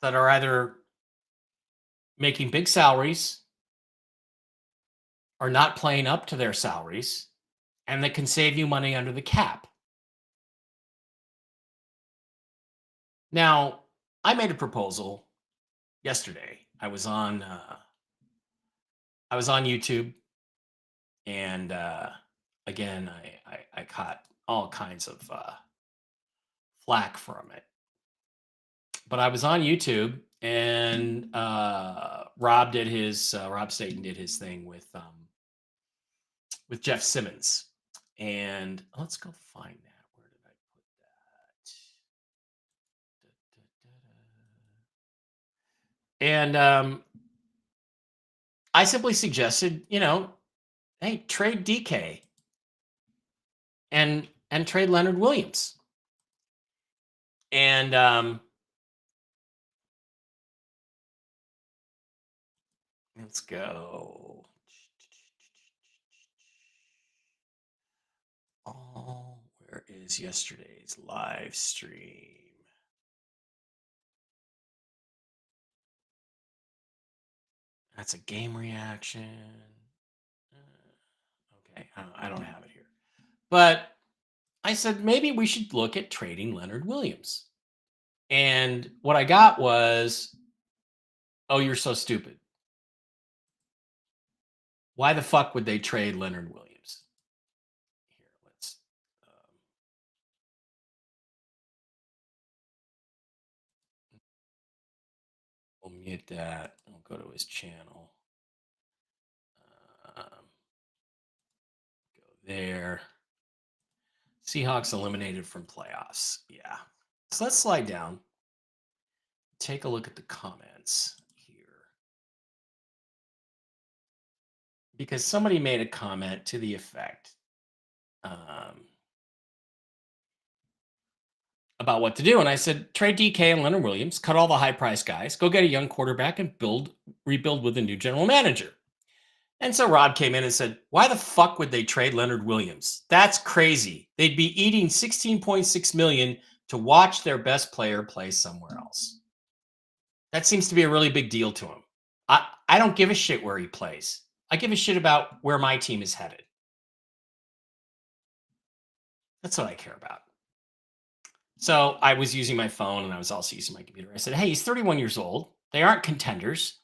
that are either making big salaries or not playing up to their salaries and that can save you money under the cap. Now, I made a proposal yesterday. I was on YouTube, and again, I caught all kinds of flack from it. But I was on YouTube, and Rob Staten did his thing with Jeff Simmons, and let's go find that. Where did I put that? And I simply suggested, hey, trade DK and trade Leonard Williams. And let's go. Oh, where is yesterday's live stream? That's a game reaction. Okay, I don't have it here. But I said, maybe we should look at trading Leonard Williams. And what I got was, oh, you're so stupid. Why the fuck would they trade Leonard Williams? Here, let's we'll mute that. I'll go to his channel. Go there. Seahawks eliminated from playoffs. Yeah. So let's slide down. Take a look at the comments here. Because somebody made a comment to the effect about what to do. And I said, trade DK and Leonard Williams, cut all the high price guys, go get a young quarterback and rebuild with a new general manager. And so Rob came in and said, why the fuck would they trade Leonard Williams? That's crazy. They'd be eating $16.6 million to watch their best player play somewhere else. That seems to be a really big deal to him. I don't give a shit where he plays. I give a shit about where my team is headed. That's what I care about. So I was using my phone and I was also using my computer. I said, hey, he's 31 years old. They aren't contenders.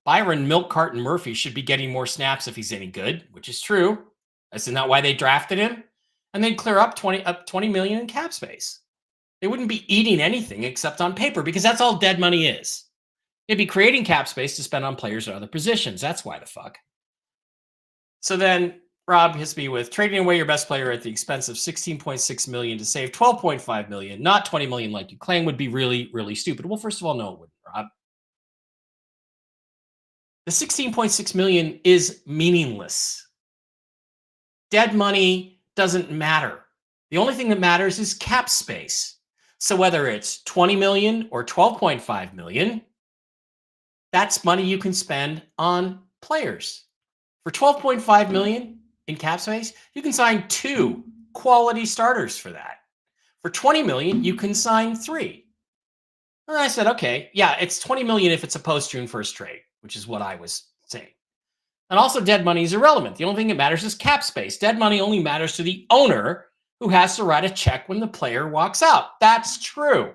Byron Milk Carton Murphy should be getting more snaps if he's any good, which is true. That's not why they drafted him. And they'd clear up 20 million in cap space. They wouldn't be eating anything except on paper because that's all dead money is. They'd be creating cap space to spend on players at other positions. That's why the fuck. So then Rob hits me with trading away your best player at the expense of $16.6 million to save $12.5 million, not $20 million like you claim, would be really, really stupid. Well, first of all, no, it wouldn't, Rob. The $16.6 million is meaningless. Dead money doesn't matter. The only thing that matters is cap space. So whether it's $20 million or $12.5 million, that's money you can spend on players. For $12.5 million in cap space, you can sign 2 quality starters for that. For $20 million, you can sign 3. And I said, okay, yeah, it's $20 million if it's a post-June 1st trade, which is what I was saying. And also, dead money is irrelevant. The only thing that matters is cap space. Dead money only matters to the owner who has to write a check when the player walks out. That's true.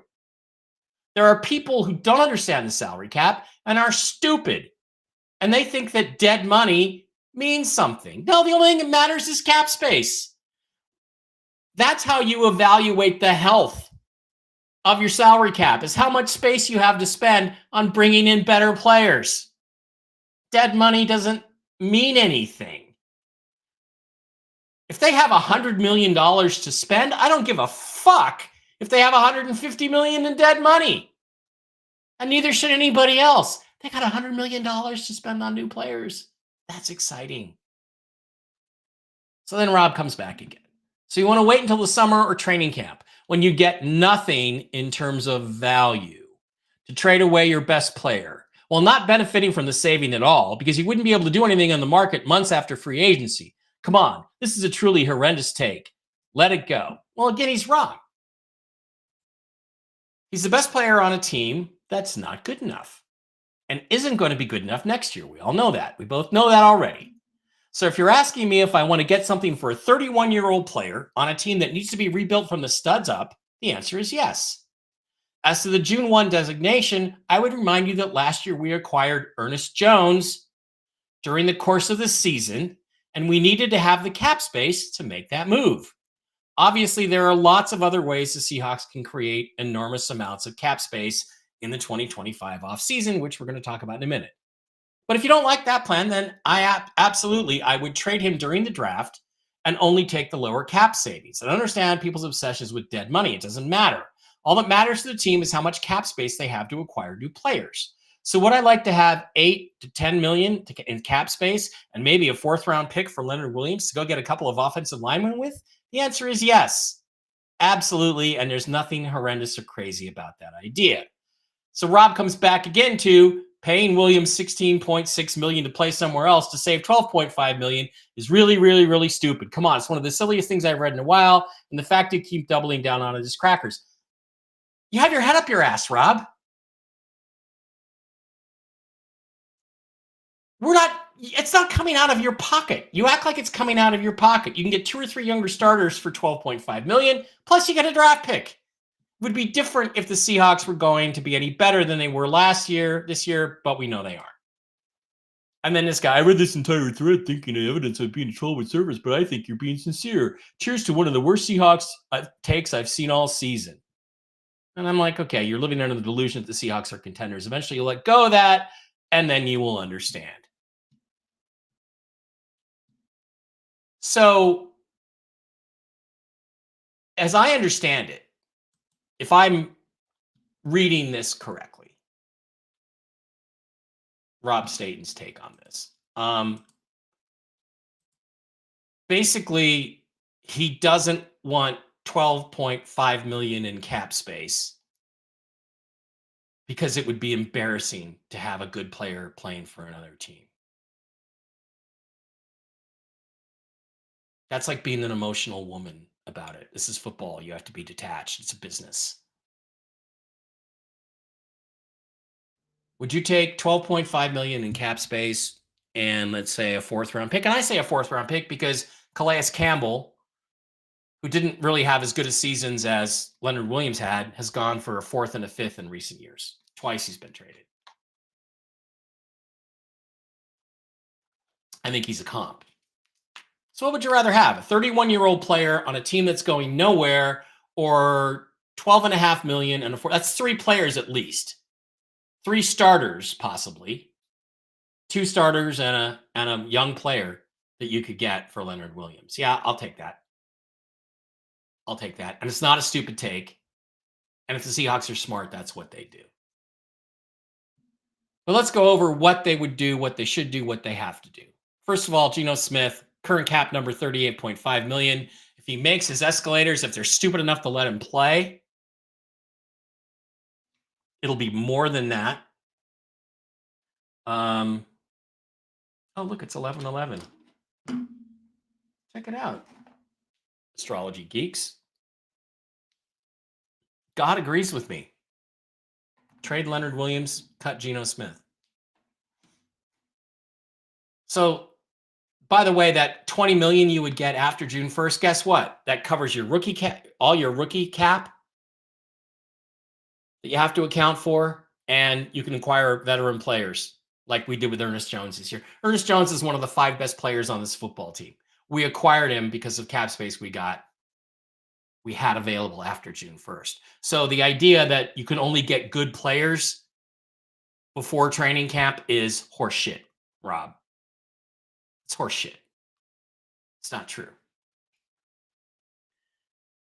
There are people who don't understand the salary cap and are stupid. And they think that dead money means something. No, the only thing that matters is cap space. That's how you evaluate the health of your salary cap, is how much space you have to spend on bringing in better players. Dead money doesn't mean anything. If they have $100 million to spend, I don't give a fuck if they have $150 million in dead money. And neither should anybody else. They got $100 million to spend on new players. That's exciting. So then Rob comes back again. So you want to wait until the summer or training camp? when you get nothing in terms of value to trade away your best player while not benefiting from the saving at all because you wouldn't be able to do anything on the market months after free agency. Come on, this is a truly horrendous take. Let it go. Well, again, he's wrong. He's the best player on a team that's not good enough and isn't going to be good enough next year. We all know that. We both know that already. So if you're asking me if I want to get something for a 31-year-old player on a team that needs to be rebuilt from the studs up, the answer is yes. As to the June 1 designation, I would remind you that last year we acquired Ernest Jones during the course of the season, and we needed to have the cap space to make that move. Obviously, there are lots of other ways the Seahawks can create enormous amounts of cap space in the 2025 offseason, which we're going to talk about in a minute. But if you don't like that plan, then I would trade him during the draft and only take the lower cap savings. I don't understand people's obsessions with dead money. It doesn't matter. All that matters to the team is how much cap space they have to acquire new players. So would I like to have 8 to 10 million in cap space and maybe a 4th round pick for Leonard Williams to go get a couple of offensive linemen with? The answer is yes, absolutely. And there's nothing horrendous or crazy about that idea. So Rob comes back again to paying Williams $16.6 million to play somewhere else to save $12.5 million is really, really, really stupid. Come on, it's one of the silliest things I've read in a while. And the fact you keep doubling down on it is crackers. You have your head up your ass, Rob. It's not coming out of your pocket. You act like it's coming out of your pocket. You can get 2 or 3 younger starters for $12.5 million, plus you get a draft pick. Would be different if the Seahawks were going to be any better than they were this year, but we know they are. And then this guy, I read this entire thread thinking of evidence of being a troll with service, but I think you're being sincere. Cheers to one of the worst Seahawks takes I've seen all season. And I'm like, okay, you're living under the delusion that the Seahawks are contenders. Eventually you'll let go of that, and then you will understand. So, as I understand it, if I'm reading this correctly, Rob Staten's take on this. Basically, he doesn't want $12.5 million in cap space because it would be embarrassing to have a good player playing for another team. That's like being an emotional woman about it. This is football. You have to be detached. It's a business. Would you take $12.5 million in cap space and let's say a 4th round pick? And I say a 4th round pick because Calais Campbell, who didn't really have as good a seasons as Leonard Williams had, has gone for a 4th and a 5th in recent years. Twice he's been traded. I think he's a comp. So what would you rather have? A 31-year-old player on a team that's going nowhere, or $12.5 million and a 4? That's 3 players at least. 3 starters, possibly. 2 starters and a young player that you could get for Leonard Williams. Yeah, I'll take that. I'll take that. And it's not a stupid take. And if the Seahawks are smart, that's what they do. But let's go over what they would do, what they should do, what they have to do. First of all, Geno Smith, current cap number $38.5 million. If he makes his escalators, if they're stupid enough to let him play, it'll be more than that. Oh, look, it's 11/11. Check it out. Astrology geeks. God agrees with me. Trade Leonard Williams, cut Geno Smith. So, by the way, that $20 million you would get after June 1st, guess what? That covers your rookie cap, all your rookie cap that you have to account for, and you can acquire veteran players like we did with Ernest Jones this year. Ernest Jones is one of the 5 best players on this football team. We acquired him because of cap space we had available after June 1st. So the idea that you can only get good players before training camp is horseshit, Rob. It's horseshit. It's not true.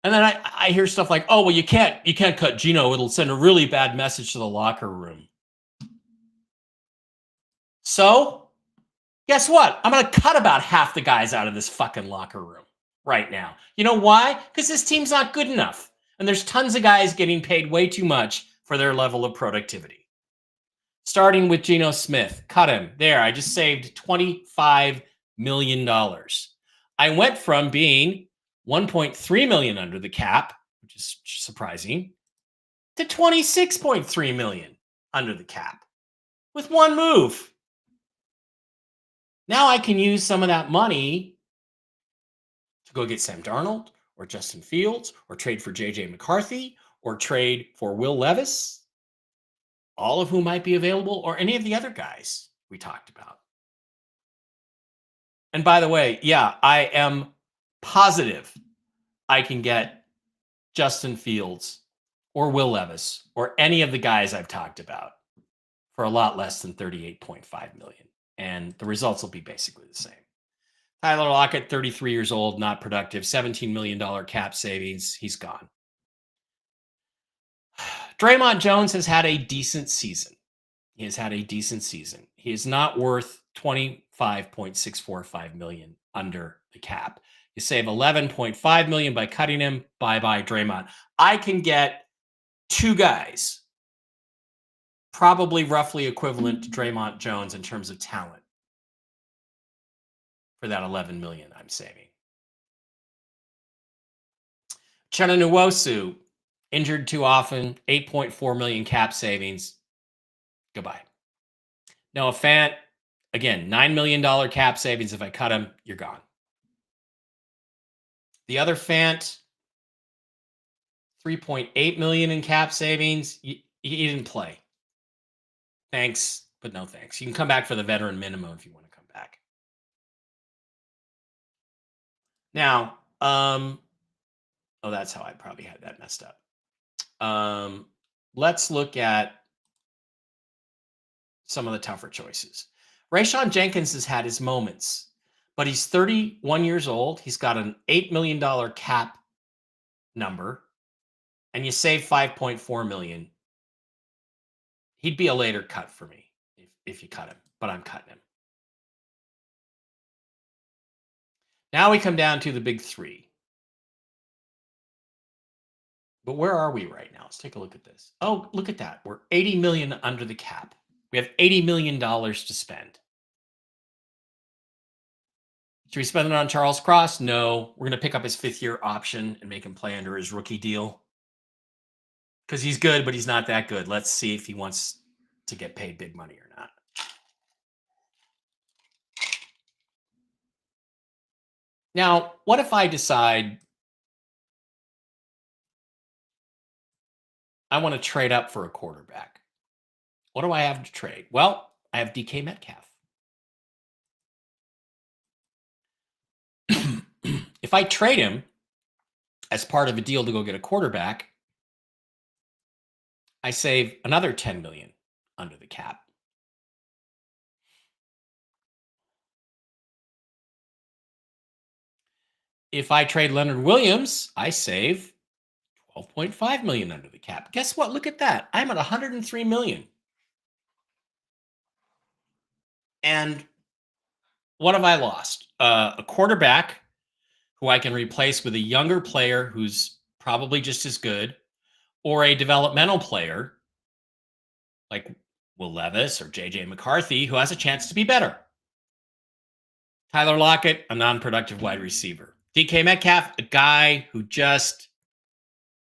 And then I hear stuff like, oh, well, you can't cut Geno. It'll send a really bad message to the locker room. So guess what? I'm going to cut about half the guys out of this fucking locker room right now. You know why? Because this team's not good enough. And there's tons of guys getting paid way too much for their level of productivity. Starting with Geno Smith, cut him. There, I just saved $25 million. I went from being 1.3 million under the cap, which is surprising, to 26.3 million under the cap with one move. Now I can use some of that money to go get Sam Darnold or Justin Fields or trade for JJ McCarthy or trade for Will Levis, all of whom might be available, or any of the other guys we talked about. And by the way, yeah, I am positive I can get Justin Fields or Will Levis or any of the guys I've talked about for a lot less than 38.5 million. And the results will be basically the same. Tyler Lockett, 33 years old, not productive, $17 million cap savings. He's gone. Draymond Jones has had a decent season. He has had a decent season. He is not worth 25.645 million under the cap. You save 11.5 million by cutting him. Bye-bye, Draymond. I can get two guys probably roughly equivalent to Draymond Jones in terms of talent for that 11 million I'm saving. Uchenna Nwosu, injured too often, 8.4 million cap savings. Goodbye. Noah Fant, again, $9 million cap savings. If I cut him, you're gone. The other Fant, 3.8 million in cap savings. He didn't play. Thanks, but no thanks. You can come back for the veteran minimum if you want to come back. Now, oh, that's how I probably had that messed up. Let's look at some of the tougher choices. Rayshawn Jenkins has had his moments, but he's 31 years old. He's got an $8 million cap number, and you save 5.4 million. He'd be a later cut for me if you cut him, but I'm cutting him. Now we come down to the big three. But where are we right now? Let's take a look at this. Oh, look at that. We're 80 million under the cap. We have $80 million to spend. Should we spend it on Charles Cross? No. We're going to pick up his fifth-year option and make him play under his rookie deal. Because he's good, but he's not that good. Let's see if he wants to get paid big money or not. Now, what if I decide I want to trade up for a quarterback? What do I have to trade? Well, I have DK Metcalf. If I trade him as part of a deal to go get a quarterback, I save another 10 million under the cap. If I trade Leonard Williams, I save 12.5 million under the cap. Guess what? Look at that. I'm at 103 million. And what have I lost? A quarterback who I can replace with a younger player who's probably just as good, or a developmental player like Will Levis or JJ McCarthy who has a chance to be better. Tyler Lockett, a non-productive wide receiver. DK Metcalf, a guy who just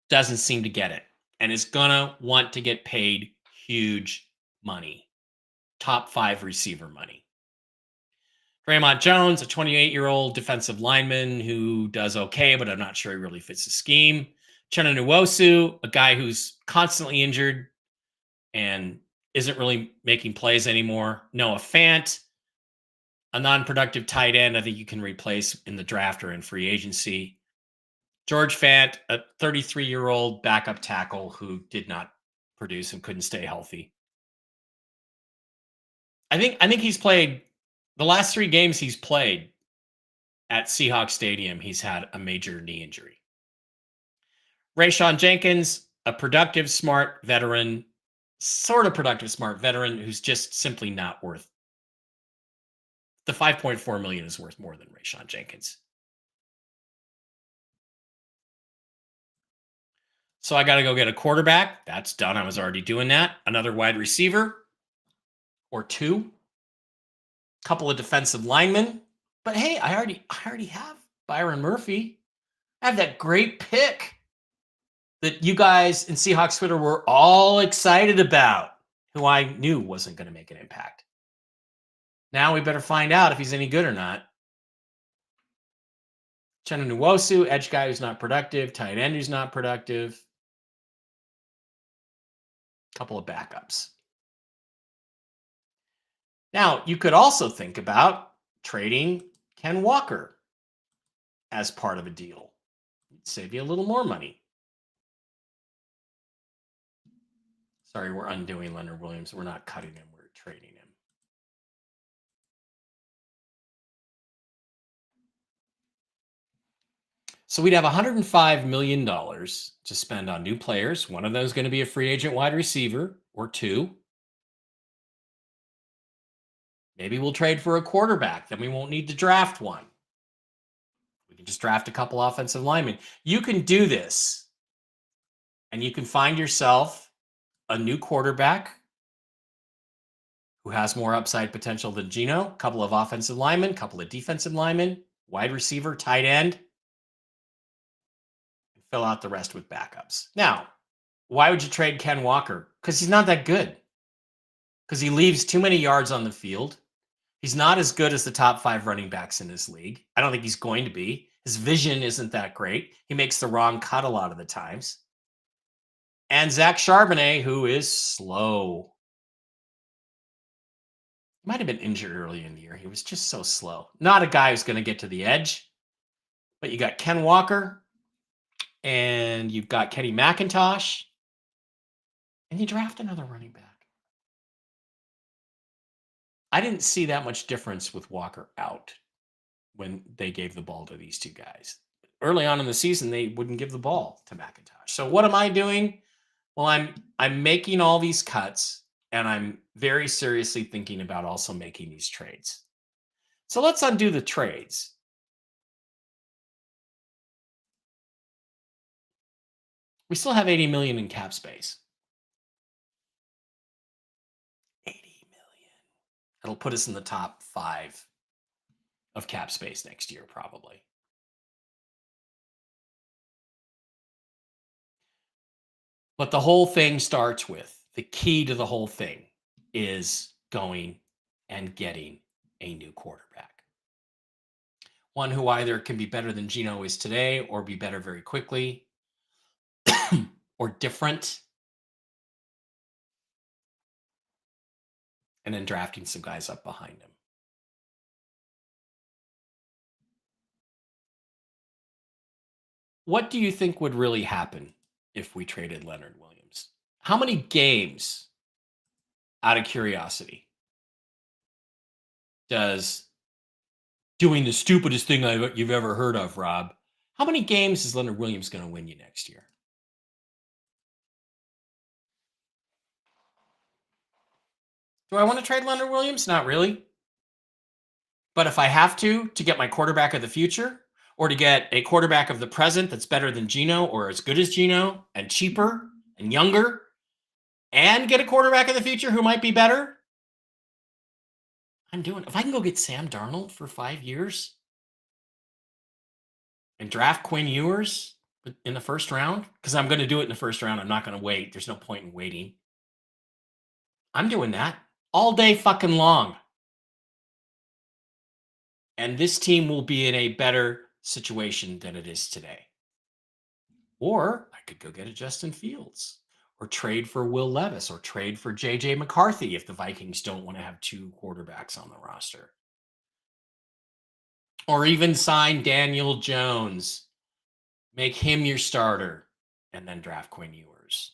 doesn't seem to get it and is going to want to get paid huge money. Top 5 receiver money. Draymond Jones, a 28-year-old defensive lineman who does okay, but I'm not sure he really fits the scheme. Uchenna Nwosu, a guy who's constantly injured and isn't really making plays anymore. Noah Fant, a non-productive tight end I think you can replace in the draft or in free agency. George Fant, a 33-year-old backup tackle who did not produce and couldn't stay healthy. I think he's played the last 3 games he's played at Seahawks Stadium. He's had a major knee injury. Rayshawn Jenkins, a productive, smart veteran, sort of productive, smart veteran who's just simply not worth. The 5.4 million is worth more than Rayshawn Jenkins. So I got to go get a quarterback. That's done. I was already doing that. Another wide receiver or two, couple of defensive linemen. But hey, I already have Byron Murphy. I have that great pick that you guys in Seahawks Twitter were all excited about, who I knew wasn't going to make an impact. Now we better find out if he's any good or not. Chenna Nwosu, edge guy who's not productive, tight end who's not productive. Couple of backups. Now, you could also think about trading Ken Walker as part of a deal. It'd save you a little more money. Sorry, we're undoing Leonard Williams. We're not cutting him, we're trading him. So we'd have $105 million to spend on new players. One of those is going to be a free agent wide receiver or two. Maybe we'll trade for a quarterback. Then we won't need to draft one. We can just draft a couple offensive linemen. You can do this, and you can find yourself a new quarterback who has more upside potential than Geno, a couple of offensive linemen, a couple of defensive linemen, wide receiver, tight end, and fill out the rest with backups. Now, why would you trade Ken Walker? Because he's not that good. Because he leaves too many yards on the field. He's not as good as the top 5 running backs in this league. I don't think he's going to be. His vision isn't that great. He makes the wrong cut a lot of the times. And Zach Charbonnet, who is slow. He might have been injured early in the year. He was just so slow. Not a guy who's going to get to the edge. But you got Ken Walker, and you've got Kenny McIntosh, and you draft another running back. I didn't see that much difference with Walker out when they gave the ball to these two guys. Early on in the season, they wouldn't give the ball to McIntosh. So what am I doing? Well, I'm making all these cuts, and I'm very seriously thinking about also making these trades. So let's undo the trades. We still have 80 million in cap space. 80 million. It'll put us in the top 5 of cap space next year, probably. But the whole thing starts with the key to the whole thing is going and getting a new quarterback. One who either can be better than Geno is today or be better very quickly or different. And then drafting some guys up behind him. What do you think would really happen if we traded Leonard Williams? How many games, out of curiosity, does doing the stupidest thing you've ever heard of, Rob? How many games is Leonard Williams going to win you next year? Do I want to trade Leonard Williams? Not really. But if I have to get my quarterback of the future, or to get a quarterback of the present that's better than Geno or as good as Geno and cheaper and younger, and get a quarterback of the future who might be better, I'm doing it. If I can go get Sam Darnold for 5 years and draft Quinn Ewers in the first round, because I'm going to do it in the first round. I'm not going to wait. There's no point in waiting. I'm doing that all day fucking long. And this team will be in a better situation than it is today. Or I could go get a Justin Fields, or trade for Will Levis, or trade for JJ McCarthy if the Vikings don't want to have 2 quarterbacks on the roster. Or even sign Daniel Jones, make him your starter, and then draft Quinn Ewers.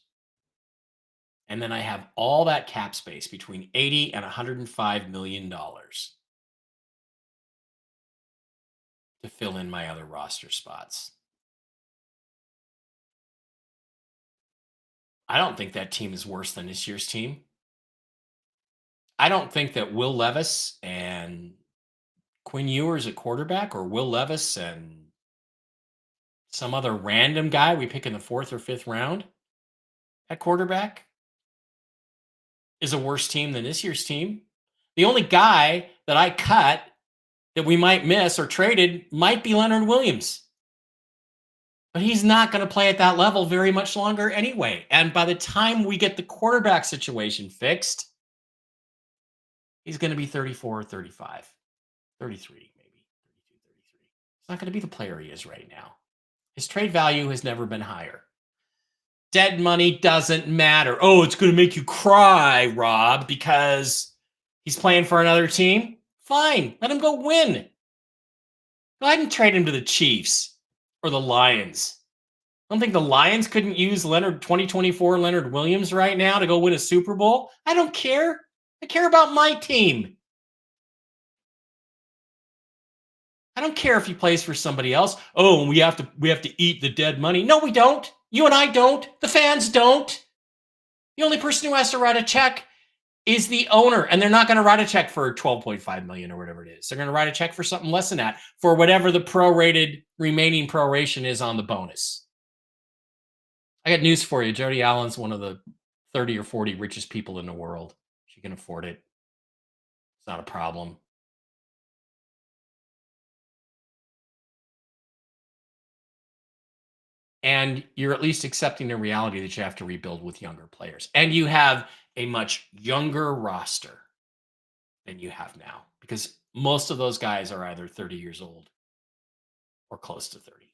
And then I have all that cap space between $80 and $105 million to fill in my other roster spots. I don't think that team is worse than this year's team. I don't think that Will Levis and Quinn Ewers at quarterback, or Will Levis and some other random guy we pick in the 4th or 5th round at quarterback is a worse team than this year's team. The only guy that I cut that we might miss or traded might be Leonard Williams. But he's not going to play at that level very much longer anyway. And by the time we get the quarterback situation fixed, he's going to be 34 or 35, 33, maybe 32, 33. He's not going to be the player he is right now. His trade value has never been higher. Dead money doesn't matter. Oh, it's going to make you cry, Rob, because he's playing for another team. Fine. Let him go win. Go ahead and trade him to the Chiefs or the Lions. I don't think the Lions couldn't use 2024 Leonard Williams right now to go win a Super Bowl. I don't care. I care about my team. I don't care if he plays for somebody else. Oh, we have to eat the dead money. No, we don't. You and I don't. The fans don't. The only person who has to write a check is the owner, and they're not going to write a check for $12.5 million or whatever it is. They're going to write a check for something less than that for whatever the prorated remaining proration is on the bonus. I got news for you. Jody Allen's one of the 30 or 40 richest people in the world. She can afford it. It's not a problem. And you're at least accepting the reality that you have to rebuild with younger players. And you have a much younger roster than you have now, because most of those guys are either 30 years old or close to 30.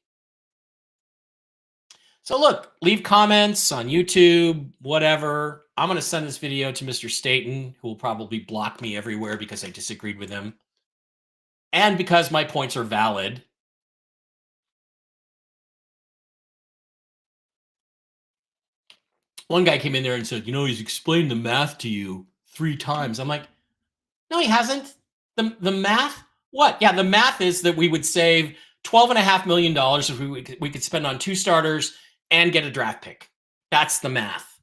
So look, leave comments on YouTube, whatever. I'm going to send this video to Mr. Staten, who will probably block me everywhere because I disagreed with him. And because my points are valid. One guy came in there and said, he's explained the math to you 3 times. I'm like, no, he hasn't. The math? What? Yeah, the math is that we would save $12.5 million if we could spend on 2 starters and get a draft pick. That's the math.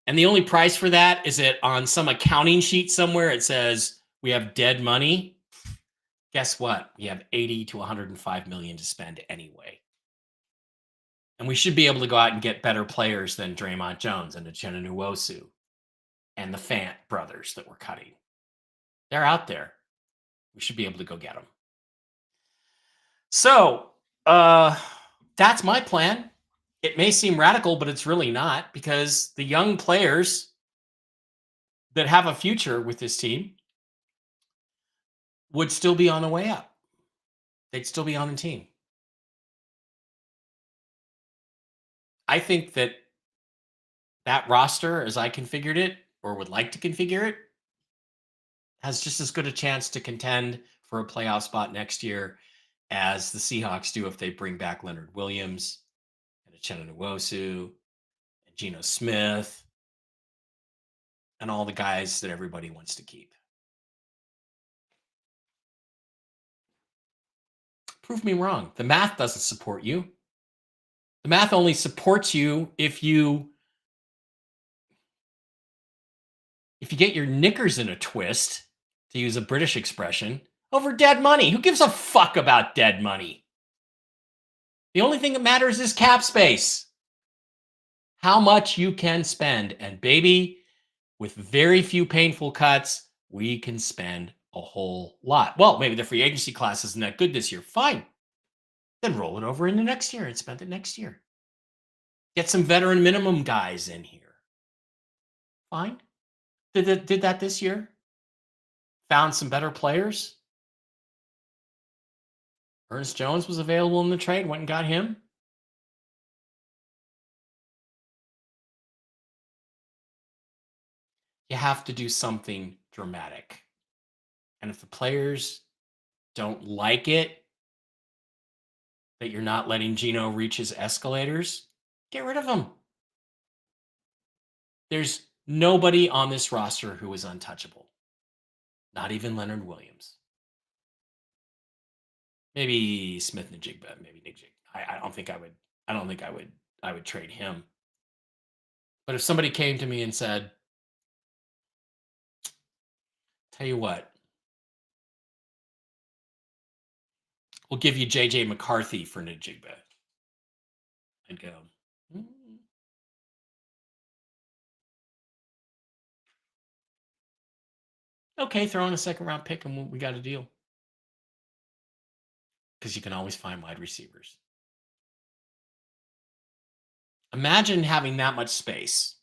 And the only price for that is that on some accounting sheet somewhere it says we have dead money. Guess what? We have 80 to 105 million to spend anyway. And we should be able to go out and get better players than Draymond Jones and Uchenna Nwosu and the Fant brothers that we're cutting. They're out there. We should be able to go get them. So that's my plan. It may seem radical, but it's really not, because the young players that have a future with this team would still be on the way up. They'd still be on the team. I think that roster, as I configured it or would like to configure it, has just as good a chance to contend for a playoff spot next year as the Seahawks do if they bring back Leonard Williams and Uchenna Nwosu and Geno Smith and all the guys that everybody wants to keep. Prove me wrong. The math doesn't support you. The math only supports you if you get your knickers in a twist, to use a British expression, over dead money. Who gives a fuck about dead money? The only thing that matters is cap space. How much you can spend. And baby, with very few painful cuts, we can spend a whole lot. Well, maybe the free agency class isn't that good this year. Fine. Then roll it over into next year and spend it next year. Get some veteran minimum guys in here. Fine. Did that this year. Found some better players. Ernest Jones was available in the trade. Went and got him. You have to do something dramatic. And if the players don't like it, that you're not letting Geno reach his escalators, get rid of him. There's nobody on this roster who is untouchable. Not even Leonard Williams. Maybe Smith Najigba, maybe Nick Jig. I don't think I would trade him. But if somebody came to me and said, tell you what, We'll give you JJ McCarthy for Najigba. I'd go. "Mm, okay, throw in a second round pick and we got a deal." Because you can always find wide receivers. Imagine having that much space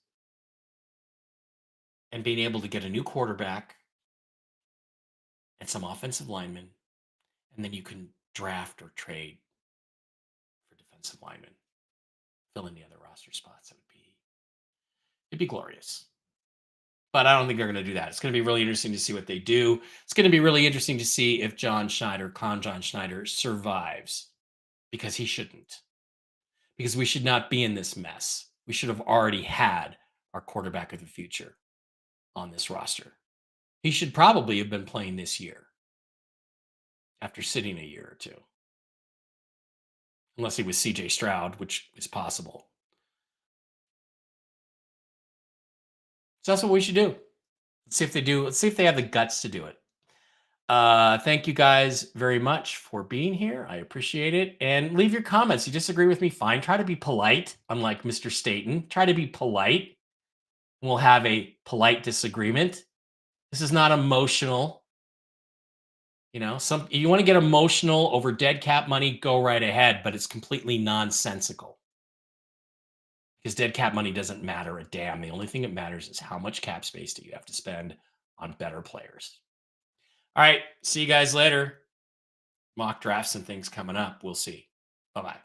and being able to get a new quarterback and some offensive linemen, and then you can draft or trade for defensive linemen, fill in the other roster spots. It'd be glorious. But I don't think they're going to do that. It's going to be really interesting to see what they do. It's going to be really interesting to see if John Schneider survives, because he shouldn't. Because we should not be in this mess. We should have already had our quarterback of the future on this roster. He should probably have been playing this year after sitting a year or two. Unless he was CJ Stroud, which is possible. So that's what we should do. Let's see if they do. Let's see if they have the guts to do it. Thank you guys very much for being here. I appreciate it. And leave your comments. You disagree with me? Fine. Try to be polite, unlike Mr. Staten. Try to be polite. We'll have a polite disagreement. This is not emotional. You know, you want to get emotional over dead cap money, go right ahead, but it's completely nonsensical. Because dead cap money doesn't matter a damn. The only thing that matters is how much cap space do you have to spend on better players. All right. See you guys later. Mock drafts and things coming up. We'll see. Bye-bye.